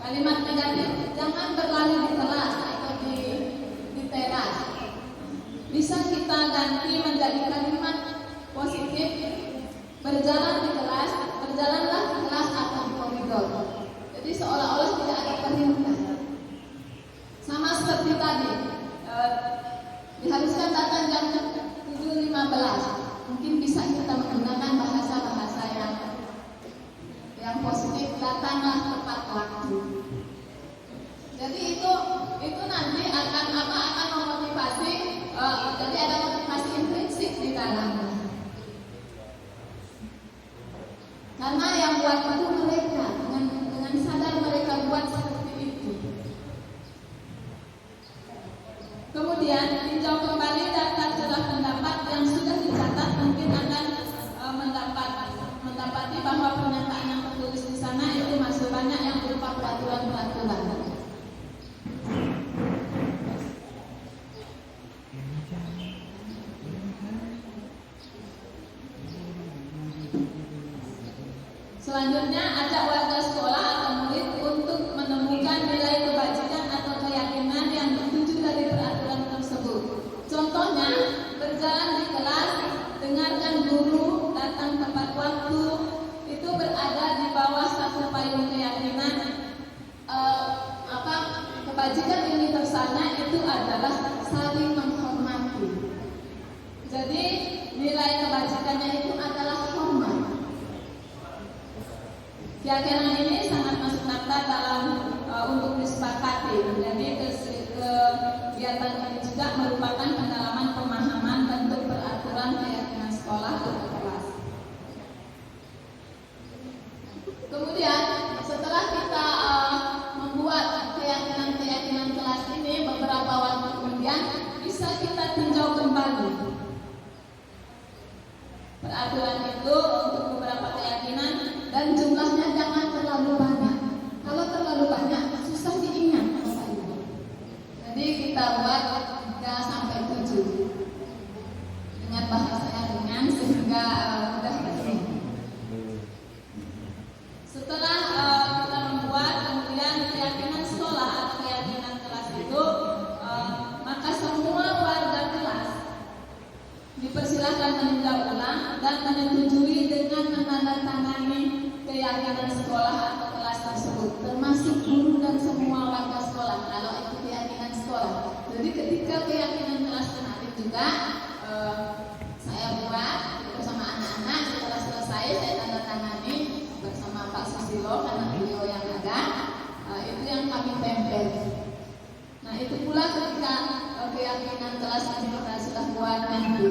A: kalimat negatif, jangan berlari di kelas atau di teras. Bisa kita ganti menjadi kalimat positif, berjalan di kelas, berjalanlah di kelas atau di koridor. Jadi seolah-olah tidak ada perintah. Sama seperti tadi, diharuskan datang jam 7.15. Mungkin bisa kita menggunakan bahasa-bahasa yang positif, datanglah tepat waktu. Jadi itu nanti akan memotivasi. Jadi ada motivasi intrinsik di dalamnya. Karena yang buat itu mereka, dengan sadar mereka buat seperti itu. Kemudian tinjau kembali daftar curah pendapat yang sudah dicatat, mungkin akan mendapati bahwa pernyataan yang tertulis di sana itu masih banyak yang berupa peraturan-peraturan. Selanjutnya, ajak warga sekolah atau murid untuk menemukan nilai kebajikan atau keyakinan yang dituju dari peraturan tersebut. Contohnya, berjalan di kelas, dengarkan guru, datang tepat waktu, itu berada di bawah satu payung keyakinan. Kebajikan universalnya itu adalah saling menghormati. Jadi nilai kebajikannya itu adalah hormat. Keyakinan ini sangat masuk akal dalam untuk disepakati. Jadi kegiatan ini juga merupakan pendalaman pemahaman bentuk peraturan keyakinan sekolah atau kelas. Kemudian setelah kita membuat keyakinan kelas ini, beberapa waktu kemudian bisa kita tinjau kembali peraturan itu untuk beberapa keyakinan, dan jumlahnya jangan terlalu banyak. Kalau terlalu banyak susah diingat. Jadi kita buat 3 sampai 7 dengan bahasa yang ringan sehingga mudah Dipersilakan meninjau ulang dan menyetujui dengan menandatangani keyakinan sekolah atau kelas tersebut, termasuk guru dan semua warga sekolah. Kalau itu keyakinan sekolah. Jadi ketika keyakinan kelas kemarin juga saya buat bersama anak-anak. Setelah selesai saya tanda tangani bersama Pak Susilo karena beliau yang ada. Itu yang kami tempel. Nah itu pula ketika keyakinan kelas kami sudah buat nanti.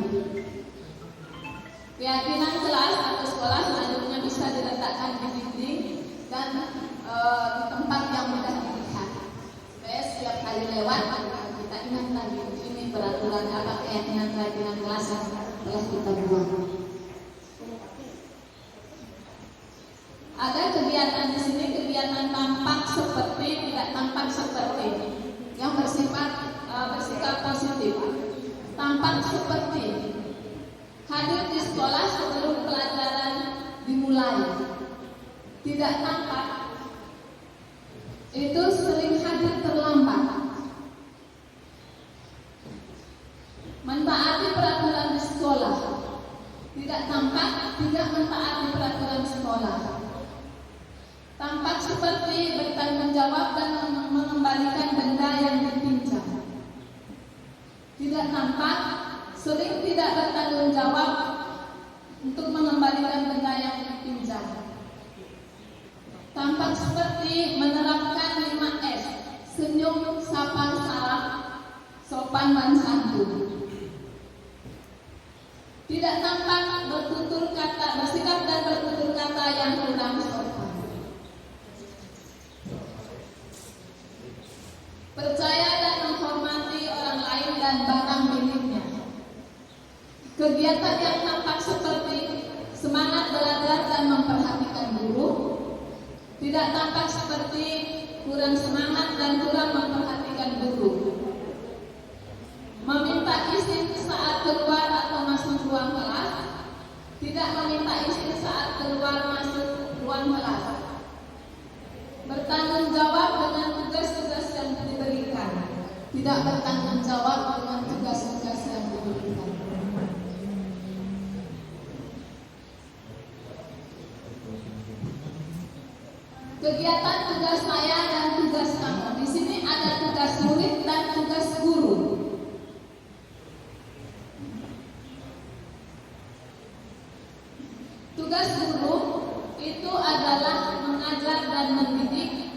A: Keyakinan kelas atau sekolah selanjutnya bisa diletakkan di dinding dan di tempat yang mudah dilihat. Supaya setiap kali lewat kita ingat lagi ini peraturan apa keyakinan kelas yang telah kita buat. Ada kegiatan di sini, kegiatan tampak seperti, tidak tampak seperti, yang bersikap positif. Tampak seperti hadir di sekolah sebelum pelajaran dimulai. Tidak tampak itu sering hadir terlambat. Mentaati peraturan di sekolah. Tidak tampak tidak mentaati peraturan sekolah. Tampak seperti bertanggung jawab dan mengembalikan benda yang dipinjam. Tidak tampak sering tidak bertanggung jawab untuk mengembalikan benda yang dipinjam. Tampak seperti menerapkan 5S, senyum, sapa, salam, sopan dan santun. Tidak tampak bertutur kata, bersikap dan bertutur kata yang kurang sopan. Percaya dan menghormati orang lain dan barang miliknya. Kegiatan yang tampak seperti semangat belajar dan memperhatikan guru. Tidak tampak seperti kurang semangat dan kurang memperhatikan guru. Meminta izin saat keluar atau masuk ruang kelas. Tidak meminta izin saat keluar masuk ruang kelas. Bertanggung jawab dengan tugas-tugas yang diberikan. Tidak bertanggung jawab dengan tugas-tugas yang diberikan. Kegiatan tugas saya dan tugas kamu. Di sini ada tugas murid dan tugas guru. Tugas guru itu adalah mengajar dan mendidik,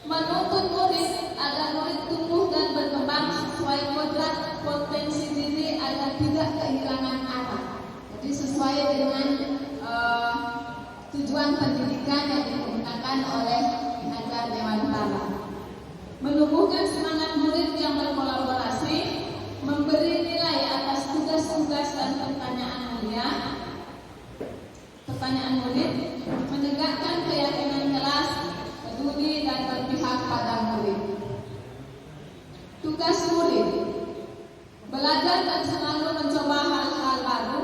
A: menuntun murid agar murid tumbuh dan berkembang sesuai kodrat potensi diri agar tidak kehilangan arah. Jadi sesuai dengan tujuan pendidikan yang digunakan oleh pengajar Dewan Pala. Menumbuhkan semangat murid yang berkolaborasi, memberi nilai atas tugas-tugas dan pertanyaan murid, menegakkan keyakinan kelas, peduli dan berpihak pada murid. Tugas murid, belajar dan selalu mencoba hal-hal baru,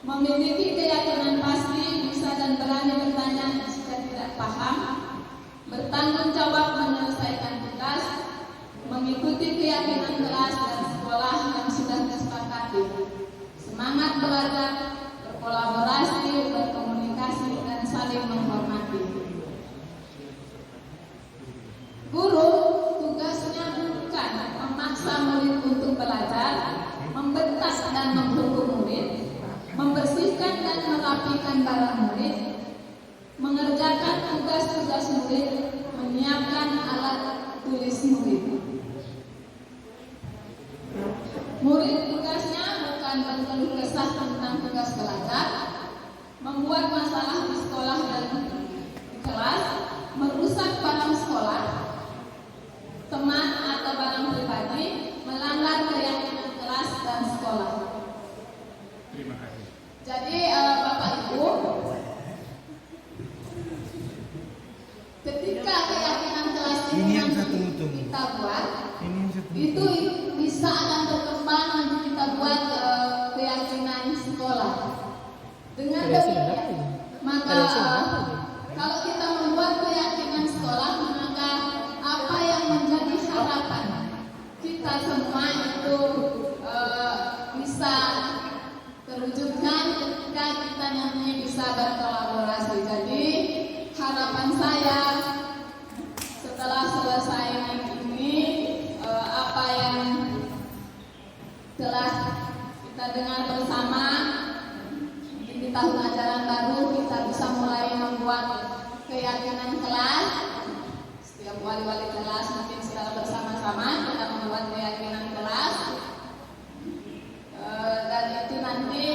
A: memiliki keyakinan pasti, bisa dan berani bertanya jika tidak paham, bertanggung jawab menyelesaikan tugas, mengikuti keyakinan kelas dan sekolah yang sudah disepakati, semangat belajar, berkolaborasi, berkomunikasi, dan saling menghormati. Guru tugasnya bukan memaksa murid untuk belajar, membentak dan menghukum murid, membersihkan dan merapikan barang murid, mengerjakan tugas-tugas murid, menyiapkan alat tulis murid. Murid tugasnya bukan berkeluh kesah tentang tugas belajar, membuat masalah di sekolah dan di kelas, merusak barang sekolah, teman atau barang pribadi, melanggar keyakinan kelas dan sekolah.
D: Terima kasih.
A: Jadi Bapak Ibu, ketika keyakinan kelas ini
F: yang
A: nanti
F: satu itu.
A: kita buat,
F: Ini yang satu.
A: itu bisa akan berkembang nanti kita buat keyakinan sekolah. Dengan demikian, maka kalau kita membuat keyakinan sekolah, maka apa yang menjadi harapan kita semua itu bisa terwujudkan ketika kita nanti bisa berkolaborasi. Jadi harapan saya setelah selesai ini apa yang telah kita dengar bersama, mungkin di tahun ajaran baru kita bisa mulai membuat keyakinan kelas. Setiap wali-wali kelas mungkin secara bersama-sama kita membuat keyakinan kelas, dan itu nanti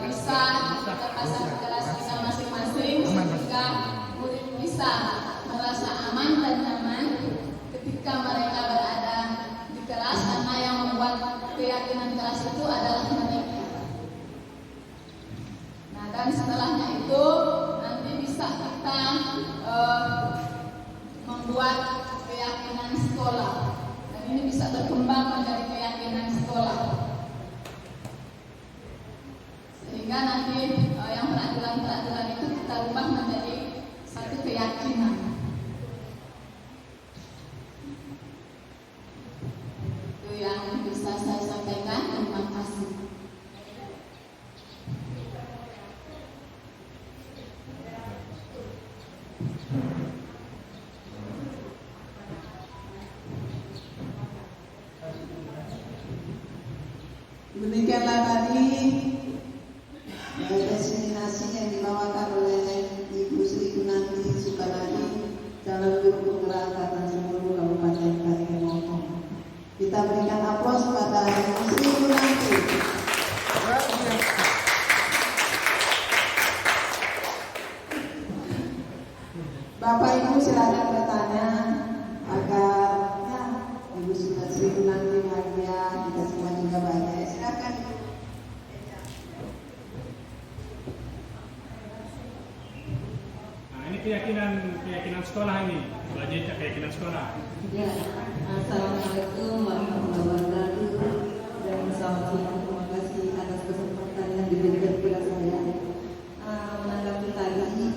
A: bisa kita pasang di kelas kita masing-masing sehingga murid bisa merasa aman dan nyaman ketika mereka berada di kelas, karena yang membuat keyakinan kelas itu adalah mereka. Nah, dan setelahnya itu nanti bisa kita membuat keyakinan sekolah, dan ini bisa berkembang menjadi keyakinan sekolah, sehingga nanti yang peraturan-peraturan itu kita ubah menjadi satu keyakinan. Itu yang bisa saya sampaikan. Terima kasih.
F: Demikianlah tadi destinasi yang dibawakan oleh Ibu Sri Gunanti Sukanadi, calon guru penggerak angkatan 10 Kabupaten Karimun. Kita berikan aplaus pada Ibu Sri Gunanti. Bapak Ibu silakan bertanya agar Ibu Sri Gunanti bahagia, kita semua juga bahagia. Silakan.
D: Nah, ini keyakinan sekolah ini. Belajar keyakinan sekolah.
G: Ya, Assalamualaikum warahmatullahi wabarakatuh, dan selamat siang. Terima kasih atas kesempatan yang diberikan kepada saya. Menanggapi tadi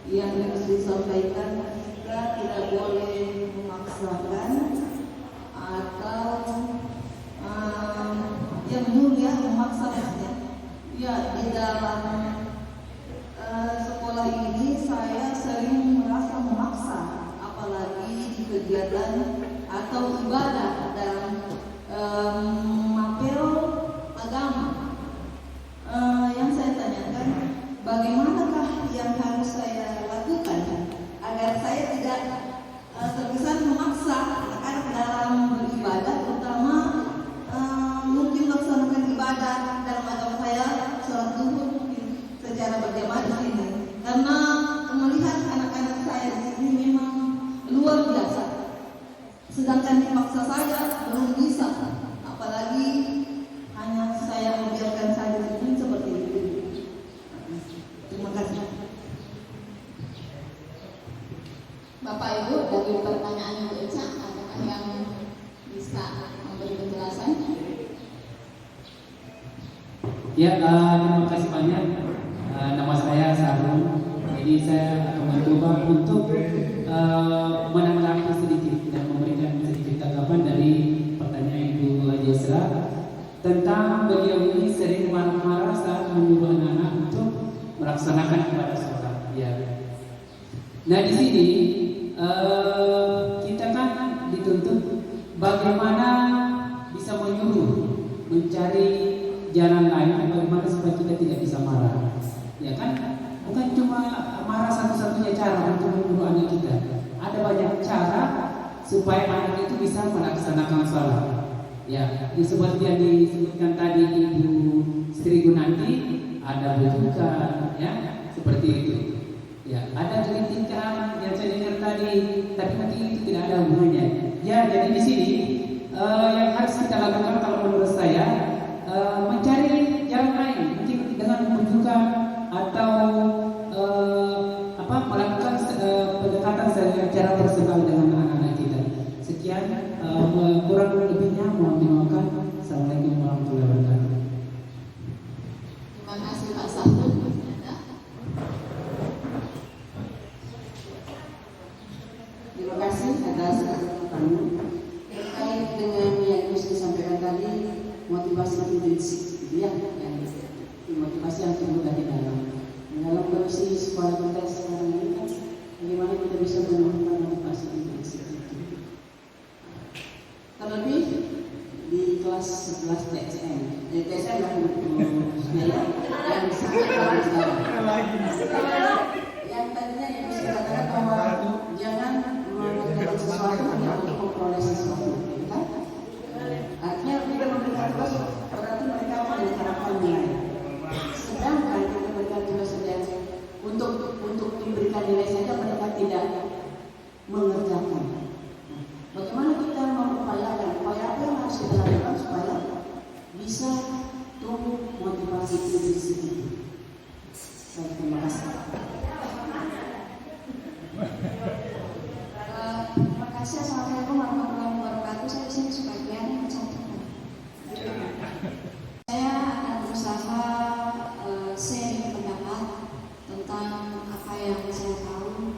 G: yang harus disampaikan, kita tidak boleh memaksakan atau yang mulia memaksa ya. Di dalam sekolah ini saya sering merasa memaksa, apalagi di kegiatan atau ibadah dan mapel agama. Yang saya tanyakan, bagaimanakah yang harus saya lakukan agar saya tidak terkesan memaksa anak-anak dalam beribadah, terutama mungkin melaksanakan ibadah dalam agama saya, sholat zuhur mungkin secara berjamaah di sini, karena melihat anak-anak saya di sini memang luar biasa, sedangkan dipaksa saya belum bisa, apalagi hanya saya membiarkan saja seperti itu. Terima kasih.
A: Bapak Ibu, dari pertanyaan Ibu Eca, adakah yang bisa memberi penjelasan?
B: Ya, terima kasih banyak. Nama saya Sarung. Jadi saya akan mencoba untuk menanggapi sedikit dan memberikan sedikit tanggapan dari pertanyaan Ibu Yesra tentang beliau ini sering marah-marah saat menyuruh anak-anak untuk melaksanakan ibadah sholat. Ya. Nah, di sini kita kan dituntut bagaimana bisa menyuruh mencari jalan lain, bagaimana supaya kita tidak bisa marah. Ya kan? Bukan cuma marah satu-satunya cara untuk menyuruh anak kita. Ada banyak cara supaya anak itu bisa melaksanakan sholat. Ya, seperti yang disebutkan tadi Ibu Sri Gunanti, ada bujukan, ya, seperti itu. Ya, ada kritikan yang saya dengar tadi, tapi nanti itu tidak ada hubungannya. Ya, jadi di sini yang harus kita lakukan kalau menurut saya mencari jalan lain, mungkin dengan bujukan atau melakukan pendekatan secara personal dengan anak-anak kita. Sekian, kurang lebihnya mohon dimaafkan. Assalamualaikum warahmatullahi wabarakatuh.
A: Terima kasih Pak Sabtu.
G: Terima kasih atas kesempatannya. Terkait dengan yang harus disampaikan tadi, motivasi intrinsik, gitu ya, yang
H: motivasi yang tumbuh dari dalam kondisi sekolah kita sekarang ini kan, bagaimana kita bisa menemukan motivasi intrinsik itu. Terlebih di kelas 11 TSM lah yang sangat bagus yang tadinya yang bisa dikatakan bahwa jangan mengerjakan sesuatu hanya untuk memperoleh sesuatu, kan? Artinya kita memberikan tugas berarti mereka mengharapkan nilai. Sedangkan kita memberikan tugas saja untuk diberikan nilai saja mereka tidak mengerjakan. Bagaimana kita mengupayakan upaya apa yang harus kita lakukan supaya bisa tumbuh motivasi intrinsik itu. Saya terima kasih.
C: Terima kasih. Assalamualaikum warahmatullahi wabarakatuh. Saya di sini sebagian mencatatkan. Saya akan berusaha sharing pendapat tentang apa yang saya tahu.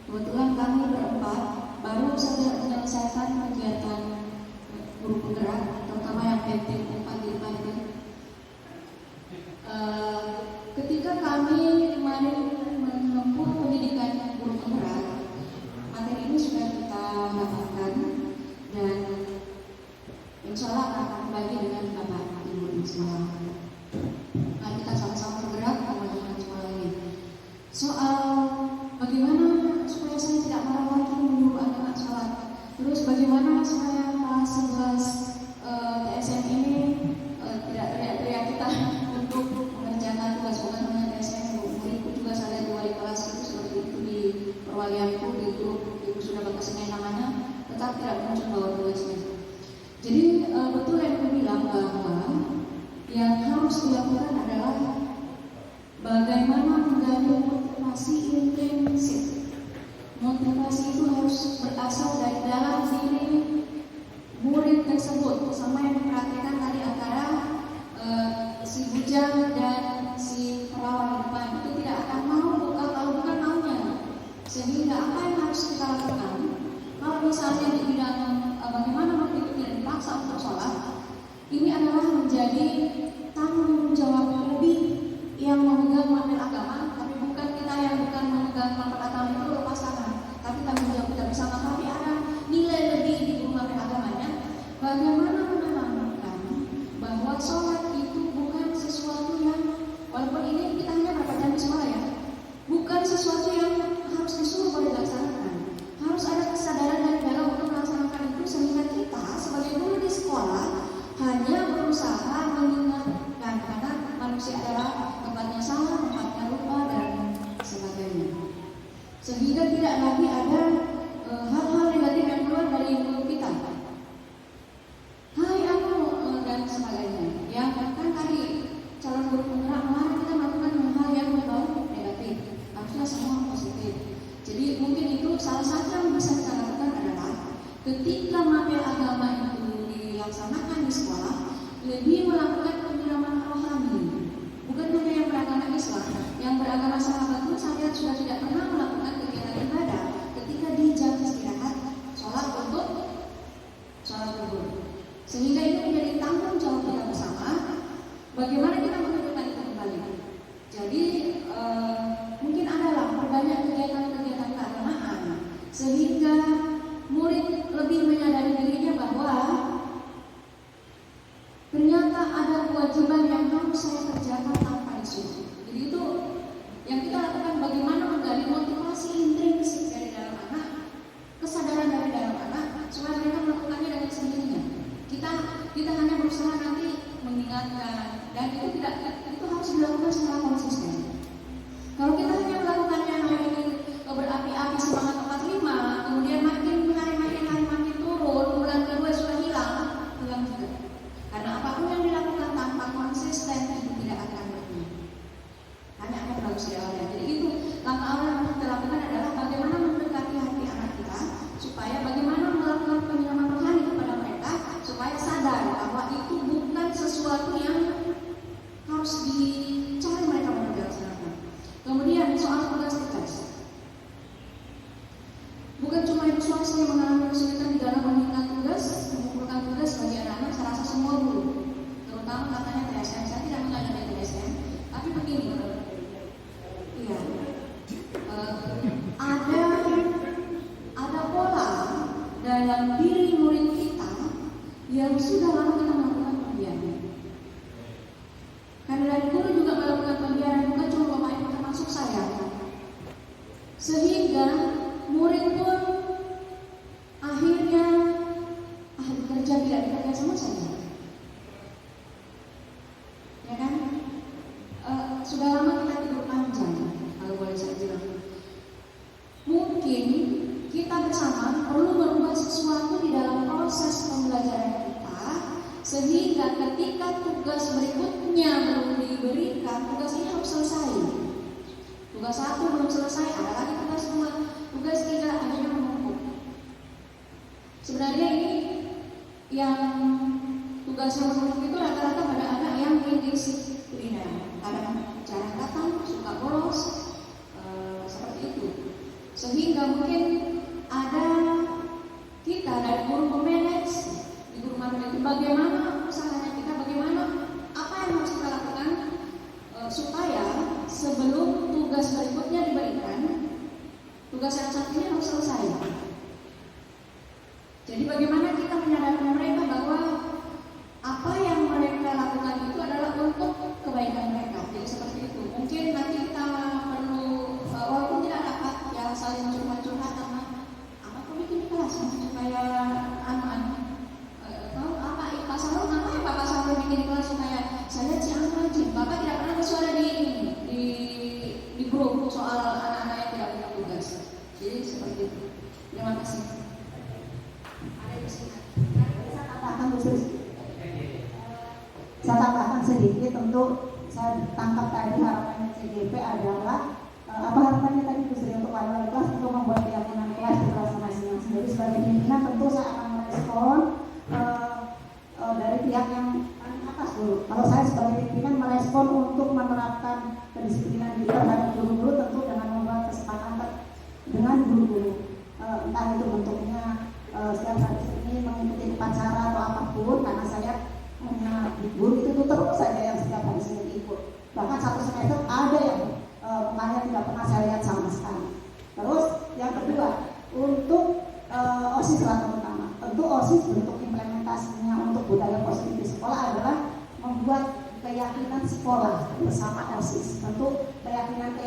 C: Kebetulan kami berempat baru saja menyelesaikan kegiatan guru penggerak, terutama yang PT 4 di depan itu. Ketika kami kemarin menempuh pendidikan guru penggerak, materi ini sudah kita dapatkan dan insya Allah akan kembali dengan Bapak Ibu semua. Nah, kita sama-sama bergerak dengan semua ini. Soal bagaimana supaya saya tidak marah lagi menyuruh anak-anak sholat. Terus bagaimana supaya kelas 11 TSM ini tidak teriak-teriak kita untuk mengerjakan tugas, bukan hanya TSM, muridku juga saya di wali kelas itu seperti itu di perwalianku di grup ibu sudah bapak sengaja namanya, tetap tidak muncul bahwa tugasnya. Jadi betul yang aku bilang bahwa yang harus dilakukan adalah bagaimana menggali motivasi intrinsik. Motivasi itu harus berasal dari dalam diri murid tersebut, sama yang diperhatikan tadi antara si bujang dan si perawan depan itu tidak akan mau buka kalau bukan maunya. Sehingga apa yang harus kita lakukan? Kalau misalnya di bidang bagaimana waktu itu tidak dipaksa untuk sholat, ini adalah menjadi tanggung jawab lebih yang memegang materi agama, tapi bukan kita yang bukan memegang materi agama itu lepas tangan, tapi tanggung jawab kita bersama. Tapi ada nilai lebih di materi agamanya. Bagaimana menanamkan bahwa sholat itu bukan sesuatu yang, walaupun ini kita hanya berapa jam di sekolah ya, bukan sesuatu yang harus disuruh boleh dilaksanakan. Harus ada kesadaran dari dalam untuk melaksanakan itu, sehingga kita sebagai guru di sekolah hanya berusaha mengingatkan, karena manusia adalah tempatnya salah, tempatnya lupa dan sebagainya. Sehingga tidak lagi ada hal-hal negatif yang keluar dari mulut kita. Hai aku dan sebagainya. Yang kan tadi calon guru penggerak kemarin kita melakukan hal yang berbau negatif. Harusnya semua positif. Jadi mungkin itu salah satu yang bisa kita lakukan adalah ketika materi agama itu dilaksanakan di sekolah, lebih melakukan penyiraman rohani. Bukan hanya yang beragama Islam, yang beragama sahabat pun saya sudah tidak pernah melakukan kegiatan ibadah ketika di jam istirahat sholat untuk sholat zuhur. Sehingga itu menjadi tanggung jawab kita bersama. Bagaimana kita menghidupkan itu kembali? Jadi mungkin adalah perbanyak kegiatan-kegiatan keagamaan sehingga murid lebih menyadari dirinya bahwa ternyata ada kewajiban yang harus saya kerjakan tanpa disuruh. Jadi itu yang kita lakukan, bagaimana menggali motivasi intrinsik dari dalam anak, kesadaran dari dalam anak supaya mereka melakukannya dengan sendirinya. Kita hanya berusaha nanti mengingatkan, dan itu harus dilakukan secara konsisten. Kalau kita hanya melakukannya hari ini berapi-api semangat 45, kemudian makin hari makin turun, bulan kedua sudah hilang juga. Karena apapun yang dilakukan tanpa konsisten itu tidak akan berguna. Hanya akan bagus di awalnya. Jadi itu langkah awal yang kita lakukan adalah bagaimana mendekati hati anak kita, supaya bagaimana melakukan penyiraman rohani kepada mereka, supaya sadar bahwa itu bukan sesuatu yang harus dicari mereka sudah lama kita tidur panjang, kalau boleh saya bilang. Mungkin kita bersama perlu merubah sesuatu di dalam proses pembelajaran kita, sehingga ketika tugas berikutnya belum diberikan, tugas ini harus selesai. Tugas 1 belum selesai, ada lagi tugas 2, tugas 3, akhirnya menumpuk. Sebenarnya ini yang tugasnya menumpuk itu rata-rata pada anak yang indisipliner, kadang jarang datang, suka bolos, seperti itu. Sehingga mungkin ada kita dari guru pemanage, di guru matematika, bagaimana usahanya kita, bagaimana apa yang harus kita lakukan supaya sebelum tugas berikutnya diberikan, tugas yang satunya harus selesai. Jadi bagaimana kita menyadarkan mereka bahwa apa yang mereka lakukan itu adalah untuk kebaikan mereka. Jadi seperti itu. Mungkin nanti kita perlu, walaupun tidak dapat ya saling curhat karena apa kok bikin di kelas supaya aman. Tahu apa Pak Sarul, apa ya Pak Sarul bikin di kelas supaya saya jangan rajin. Bapak tidak pernah bersuara di grup soal anak-anak yang tidak punya tugas. Jadi seperti itu. Terima kasih. Ada yang singkat. Saya tambahkan sedikit, tentu saya tangkap tadi harapannya CGP adalah apa harapannya tadi Bu Sri untuk wali kelas untuk membuat keyakinan kelas di kelas masing-masing. Jadi sebagai pimpinan tentu saya akan merespon dari pihak yang paling atas dulu. Kalau saya sebagai pimpinan merespon untuk menerapkan kedisiplinan diri terhadap guru-guru, tentu dengan membuat kesepakatan dengan guru-guru, entah itu bentuknya setiap hari ini mengikuti upacara atau apapun, karena saya punya guru itu terus saja yang setiap hari Senin ikut. Bahkan satu semester ada yang mukanya tidak pernah saya lihat sama sekali. Terus yang kedua, untuk OSIS terutama, tentu OSIS bentuk implementasinya untuk budaya positif di sekolah adalah membuat keyakinan sekolah bersama OSIS. Tentu keyakinan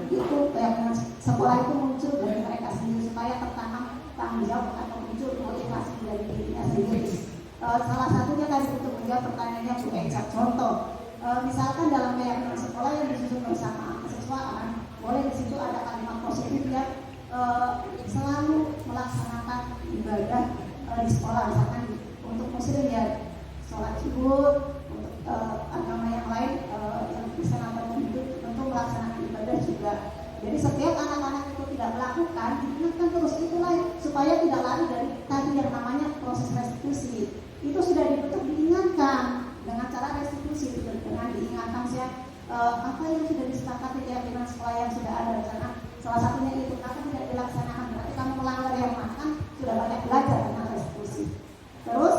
C: itu, keyakinan sekolah itu muncul dari mereka sendiri supaya tertanam tanggung jawab atau muncul motivasi dari dirinya sendiri. Salah satunya tadi untuk menjawab pertanyaannya Bu Eca, contoh misalkan dalam keyakinan sekolah yang disusun bersama kesiswaan, boleh di situ ada kalimat positif yang selalu melaksanakan ibadah di sekolah, misalkan untuk muslim ya sholat zuhur, untuk agama yang lain yang Kristen atau Hindu tentu melaksanakan ibadah juga. Jadi setiap anak-anak itu tidak melakukan, diingatkan terus, itulah supaya tidak lari dari tadi yang namanya proses restitusi. Itu sudah dibentuk, diingatkan dengan cara restitusi, dengan diingatkan saya apa yang sudah disepakati keyakinan sekolah yang sudah ada di sana. Salah satunya itu karena tidak dilaksanakan, berarti kamu melanggar yang mana, kan sudah banyak belajar tentang restitusi. Terus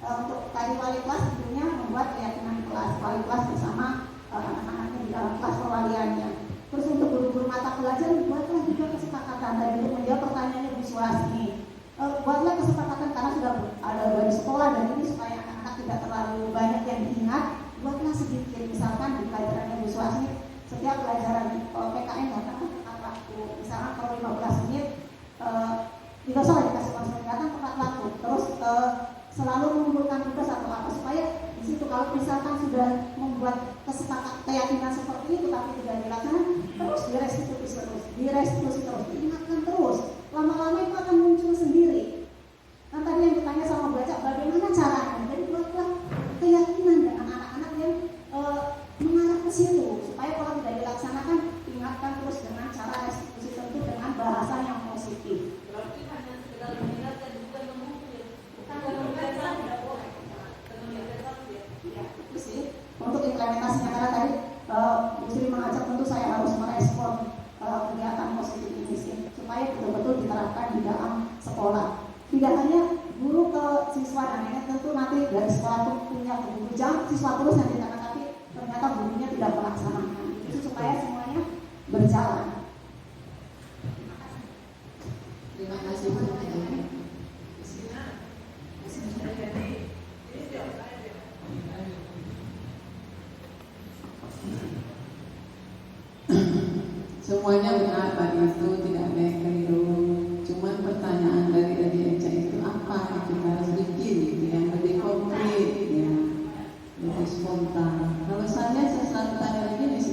C: untuk tadi wali kelas tentunya membuat keyakinan kelas, wali kelas bersama anak-anaknya di dalam kelas perwaliannya. Terus untuk guru-guru mata pelajaran buatlah juga kesepakatan tadi untuk menjawab pertanyaannya Bu Suhasini. Buatlah kesepakatan karena sudah ada dari sekolah dan ini supaya anak-anak tidak terlalu banyak yang diingat. Buatlah sedikit, misalkan di pelajarannya Bu Suhasini setiap pelajaran PKN datang tepat waktu, misalkan kalau 15 menit tidak salah dikasih konseling datang tepat waktu. Terus selalu mengumpulkan tugas atau apa supaya di situ kalau misalkan sudah membuat kesepakatan keyakinan seperti itu tapi tidak dilaksanakan, terus direstitusi terus, diingatkan terus. Lama-lama itu akan muncul sendiri. Kan tadi yang ditanya sama baca bagaimana caranya. Jadi buatlah keyakinan dengan anak-anak yang mengarah ke situ supaya kalau tidak dilaksanakan, ingatkan terus dengan cara restitusi tentu dengan bahasa yang positif.
A: Berarti hanya sekedar mengingatkan, bukan memukul. Bukan memukul, tidak boleh.
C: Ya, itu sih. Untuk implementasinya karena tadi Bu Sri mengajak, tentu saya harus merespon kegiatan positif ini sih supaya betul-betul diterapkan di dalam sekolah. Tidak hanya guru ke siswa dan ini tentu nanti dari sekolah itu punya guru, jangan siswa terus yang ditanya tapi ternyata gurunya tidak melaksanakan. Itu supaya semuanya berjalan.
A: Terima kasih Bu.
F: Semuanya benar Pak, itu tidak ada yang keliru. Cuman pertanyaan dari Eca itu apa yang kita harus bikin gitu, yang lebih konkret, ya, lebih spontan. Kalau saya selalu tanya begini,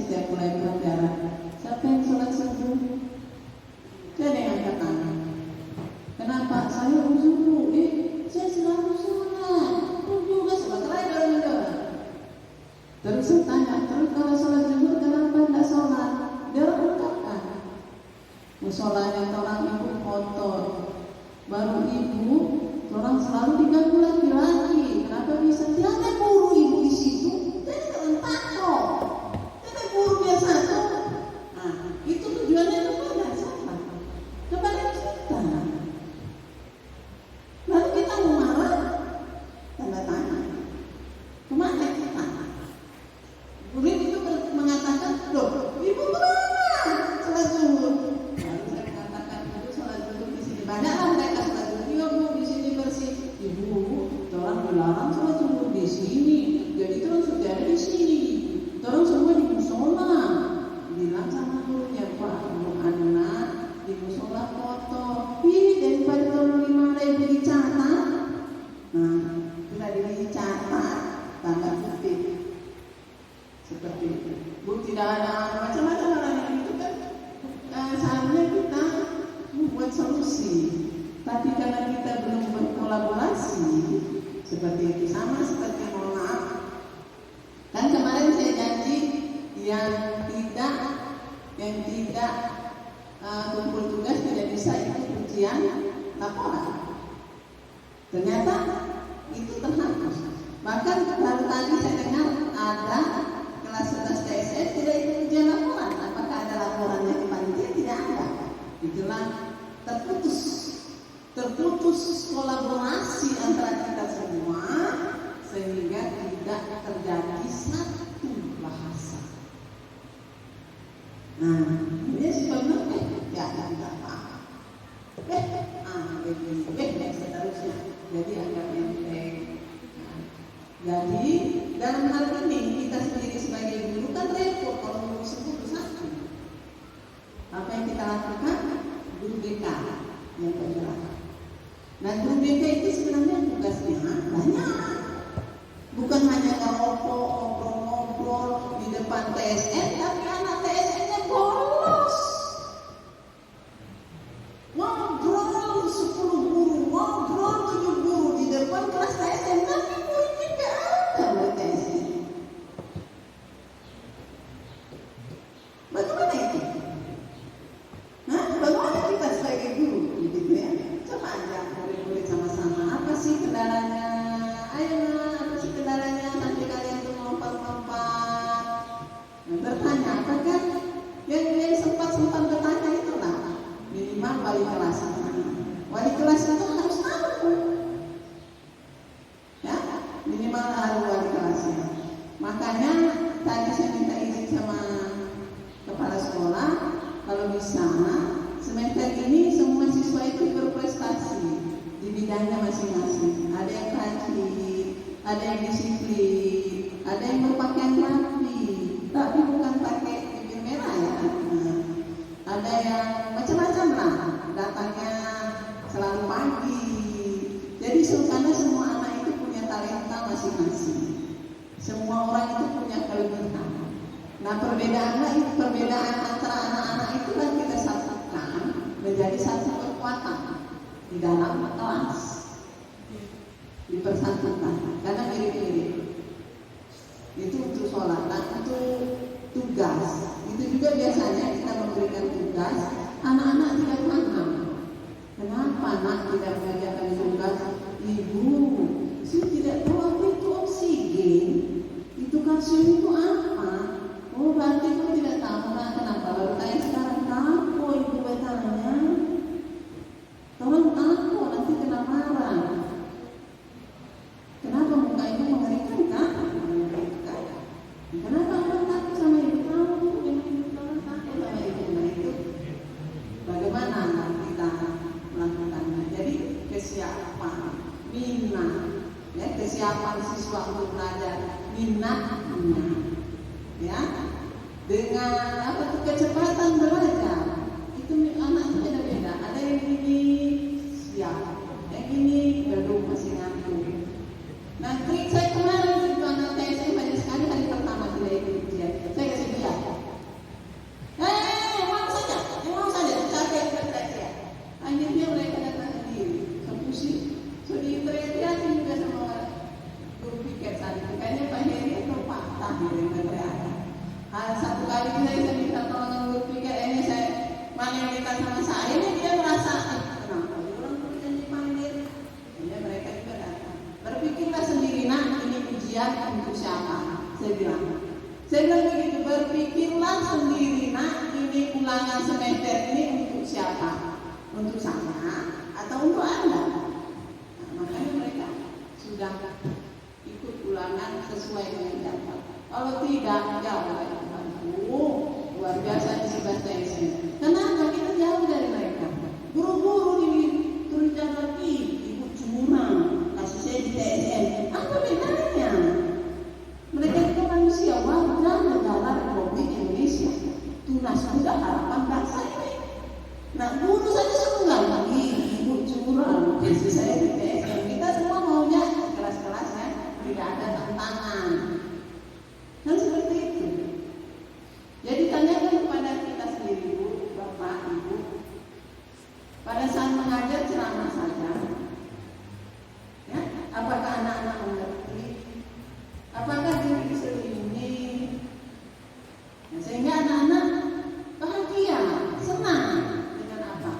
F: musolanya orang ibu kotor, baru ibu orang selalu diganggu laki-laki. Kenapa bisa? Tidak ada guru ibu di situ, jadi rentak kok. Tidak guru biasa tuh. Nah, itu tujuannya kepada siapa? Kepada kita. Lalu kita mau marah, tanda tanya. Kemana kita? Guru itu mengatakan, loh, ibu berapa? Salat zuhur. Lalu saya mengatakan, ibu salat zuhur di sini. Padahal mereka salat zuhur, iya bu, di sini bersih. Ibu, orang dilarang salat zuhur di sini. Jadi terus sudah ada di sini. Terus semua di musola. Bilang sama gurunya, Pak, anak di musola kotor. Ih, daripada kalau 5.000 dicatat. Nah, sudah dicatat, tanda kutip. Seperti itu. Bu, tidak ada macam-macam orang yang itu kan. Seharusnya kita membuat solusi. Tapi karena kita belum berkolaborasi, seperti itu. Sama seperti mohon maaf. Kan kemarin saya janji yang tidak kumpul tugas tidak bisa ikut ujian laporan. Ternyata itu terhapus. Bahkan baru tadi saya dengar ada kelas 11 TSS tidak ikut ujian laporan. Apakah ada laporannya ke panitia? Tidak ada. Itulah terputus kolaborasi antara kita semua sehingga tidak terjadi satu bahasa. Nah, ini sebenarnya ya tidak paham. Dan seterusnya. Jadi agak enteng. Jadi dalam hal ini kita sendiri sebagai guru kan repot kalau guru sebut satu. Apa yang kita lakukan? Guru BK yang bergerak. Nah, guru BK itu sebenarnya tugasnya banyak. Bukan hanya ngobrol-ngobrol di depan TSN, tapi anak TSN-nya bolos. Ngobrol 10 guru, ngobrol 7 guru di depan kelas TSN, tapi muridnya nggak ada loh TSN. Bagaimana itu? Bagaimana kita sebagai guru? Gitu ya. Coba aja murid-murid sama-sama. Apa sih kendalanya? Ayo apa sih kendalanya? Nanti kalian tuh melompat-lompat. Bertanya, apakah yang sempat bertanya itu lah minimal wali kelas. Wali kelas itu harus tahu. Ya, minimal harus wali kelasnya. Makanya tadi saya minta izin sama kepala sekolah, kalau bisa semester ini semua siswa itu berprestasi di bidangnya masing-masing. Ada yang rajin, ada yang disiplin, ada yang berpakaian rapi, tapi bukan pakai bibir merah ya. Ada yang macam-macam lah, datangnya selalu pagi. Jadi karena semua anak itu punya talenta masing-masing. Semua orang itu punya kelebihan. Nah, perbedaan antara anak-anak itu kan kita satukan menjadi satu kekuatan di dalam kelas. Dipersatukan karena mirip-mirip. Itu untuk sholat, itu tugas. Itu juga biasanya kita memberikan tugas, anak-anak tidak paham. Kenapa anak tidak mengerjakan tugas? Ibu, saya tidak tahu apa itu oksigen. Itu kalsium itu apa? Oh, berarti ibu tidak tahu. Nah, kenapa baru tanya sekarang? Tahu ibu bertanya. Tolong tahu, nanti kena marah. Kenapa muka ibu mengerikan kan? Mengerikan. Kenapa abang takut sama ibu? Tahu, ibu takut sama ibu. Nah, itu bagaimana kita melakukannya? Jadi kesiapan, minat, ya, kesiapan siswa untuk belajar, minatnya. Saya bilang begitu, berpikirlah sendiri nak, ini ulangan semester ini untuk siapa? Untuk saya atau untuk Anda? Nah, makanya mereka sudah ikut ulangan sesuai dengan jadwal. Kalau tidak, jauh dari luar biasa di sebelah TSN. Kenapa kita jauh dari mereka? Buru-buru ini tulis jadwal ibu curang, kasih saya di TSN. Apa bedanya? Mereka itu manusia warga negara Republik Indonesia. Tunas muda harapan bangsa ini. Nah, guru saja senang lagi ibu curang, kasih saya di TSN. Kita semua maunya kelas-kelasnya tidak ada tantangan. Dan seperti itu. Jadi tanyakan kepada kita sendiri, Bu, Bapak, Ibu. Pada saat mengajar ceramah saja, ya, apakah anak-anak mengerti? Apakah diri diselingi? Nah, sehingga anak-anak bahagia, senang dengan apa?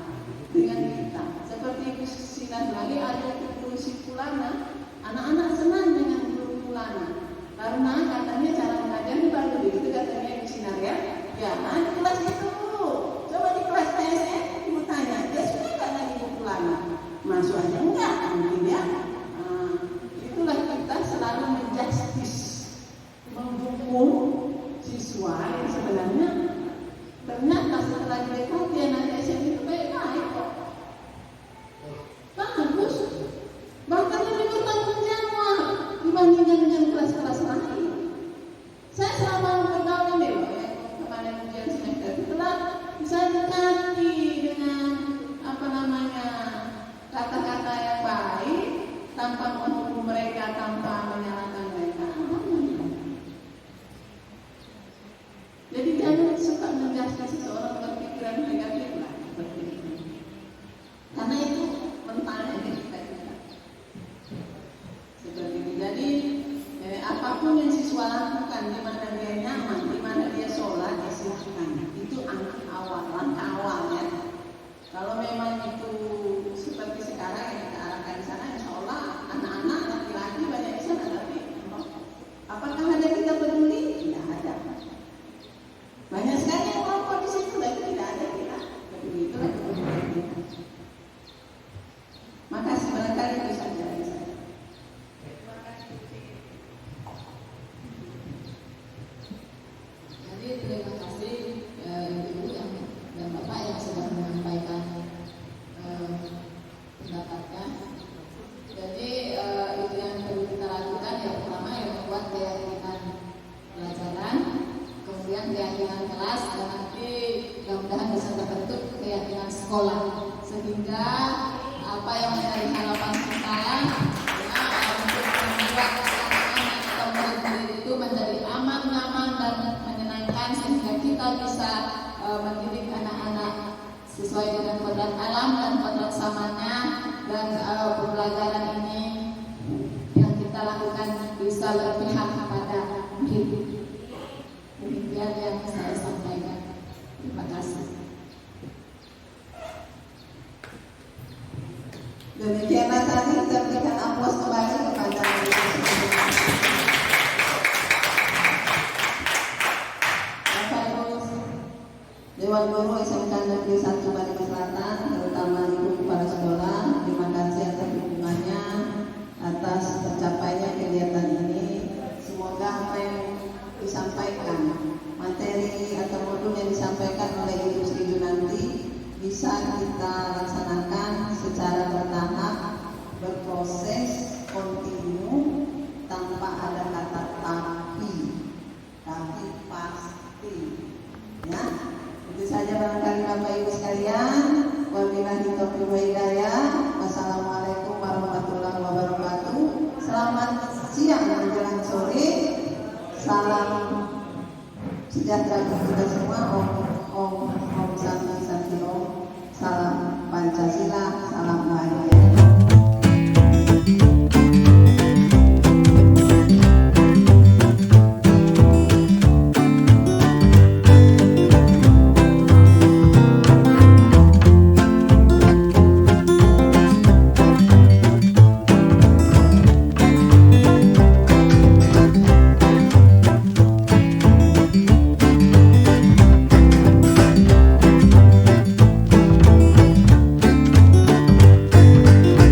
F: Dengan kita. Seperti Ibu Sinan lagi ada guru Sipulana, anak-anak senang dengan guru Pulana. Karena katanya cara mengajar ini baru begitu katanya Ibu Sinar ya. Ya, nah di kelas itu dulu. Coba di kelas TSN Ibu tanya, dia suka nggak lagi Ibu Pulana? Masuk aja enggak mungkin ya. Itulah kita selalu menjustis, mendukung siswa yang sebenarnya ternyata setelah didekati anak TSN itu baik-baik kok. Bagus. Bahkan lebih bertanggung jawab dibandingkan dengan kelas-kelas lain. Saya selama bergaul ini loh, ya, kemarin ujian semester telah bisa dekati dengan kata-kata yang baik tanpa menghukum mereka, tanpa menyalahkan mereka. Jadi jangan suka menjadikan seseorang berpikiran negatif lah seperti itu. Karena itu mentalnya kita. Seperti ini. Jadi apapun yang siswa lakukan, di mana dia nyaman, di mana dia sholat, ya silahkan. Itu langkah awal ya. Kalau memang itu seperti sekarang yang kita arahkan di sana, insya Allah anak-anak laki-laki banyak di sana. Tapi apakah ada kita peduli? Tidak ada. Banyak sekali yang merokok di situ, tapi tidak ada kita peduli. Itulah kepedulian kita. Makasih, barangkali itu saja dari saya.
A: Jadi terima kasih Ibu dan Bapak yang sudah menyampaikan pendapatnya. Jadi itu yang perlu kita lakukan. Yang pertama yang membuat keyakinan pelajaran, kemudian keyakinan kelas, dan nanti mudah-mudahan bisa terbentuk keyakinan sekolah, sehingga apa yang menjadi harapan kita untuk membuat anak-anak atau murid-murid itu menjadi aman, nyaman, dan menyenangkan, sehingga kita bisa mendidik anak-anak sesuai dengan kodrat alam dan kodrat samanya, dan pembelajaran ini yang kita lakukan bisa berpihak kepada murid. Demikian yang saya sampaikan. Terima kasih.
F: Demikianlah tadi kita berikan aplaus kembali kepada Bapak Ibu Dewan Guru SMK Negeri 1 Bandung Selatan, terutama Ibu Kepala Sekolah. Terima kasih atas dukungannya, atas tercapainya kegiatan ini. Semoga apa yang disampaikan, materi atau modul yang disampaikan oleh Ibu Sri Junanti bisa kita laksanakan secara bertahap, berproses, kontinu, tanpa ada kata tapi pasti. Ya, itu saja barangkali Bapak Ibu sekalian. Wabillahi taufiq wal hidayah. Wassalamualaikum warahmatullahi wabarakatuh. Selamat siang menjelang sore. Salam sejahtera untuk kita semua. Om Santi Santi Om. Salam Pancasila, salam bahagia.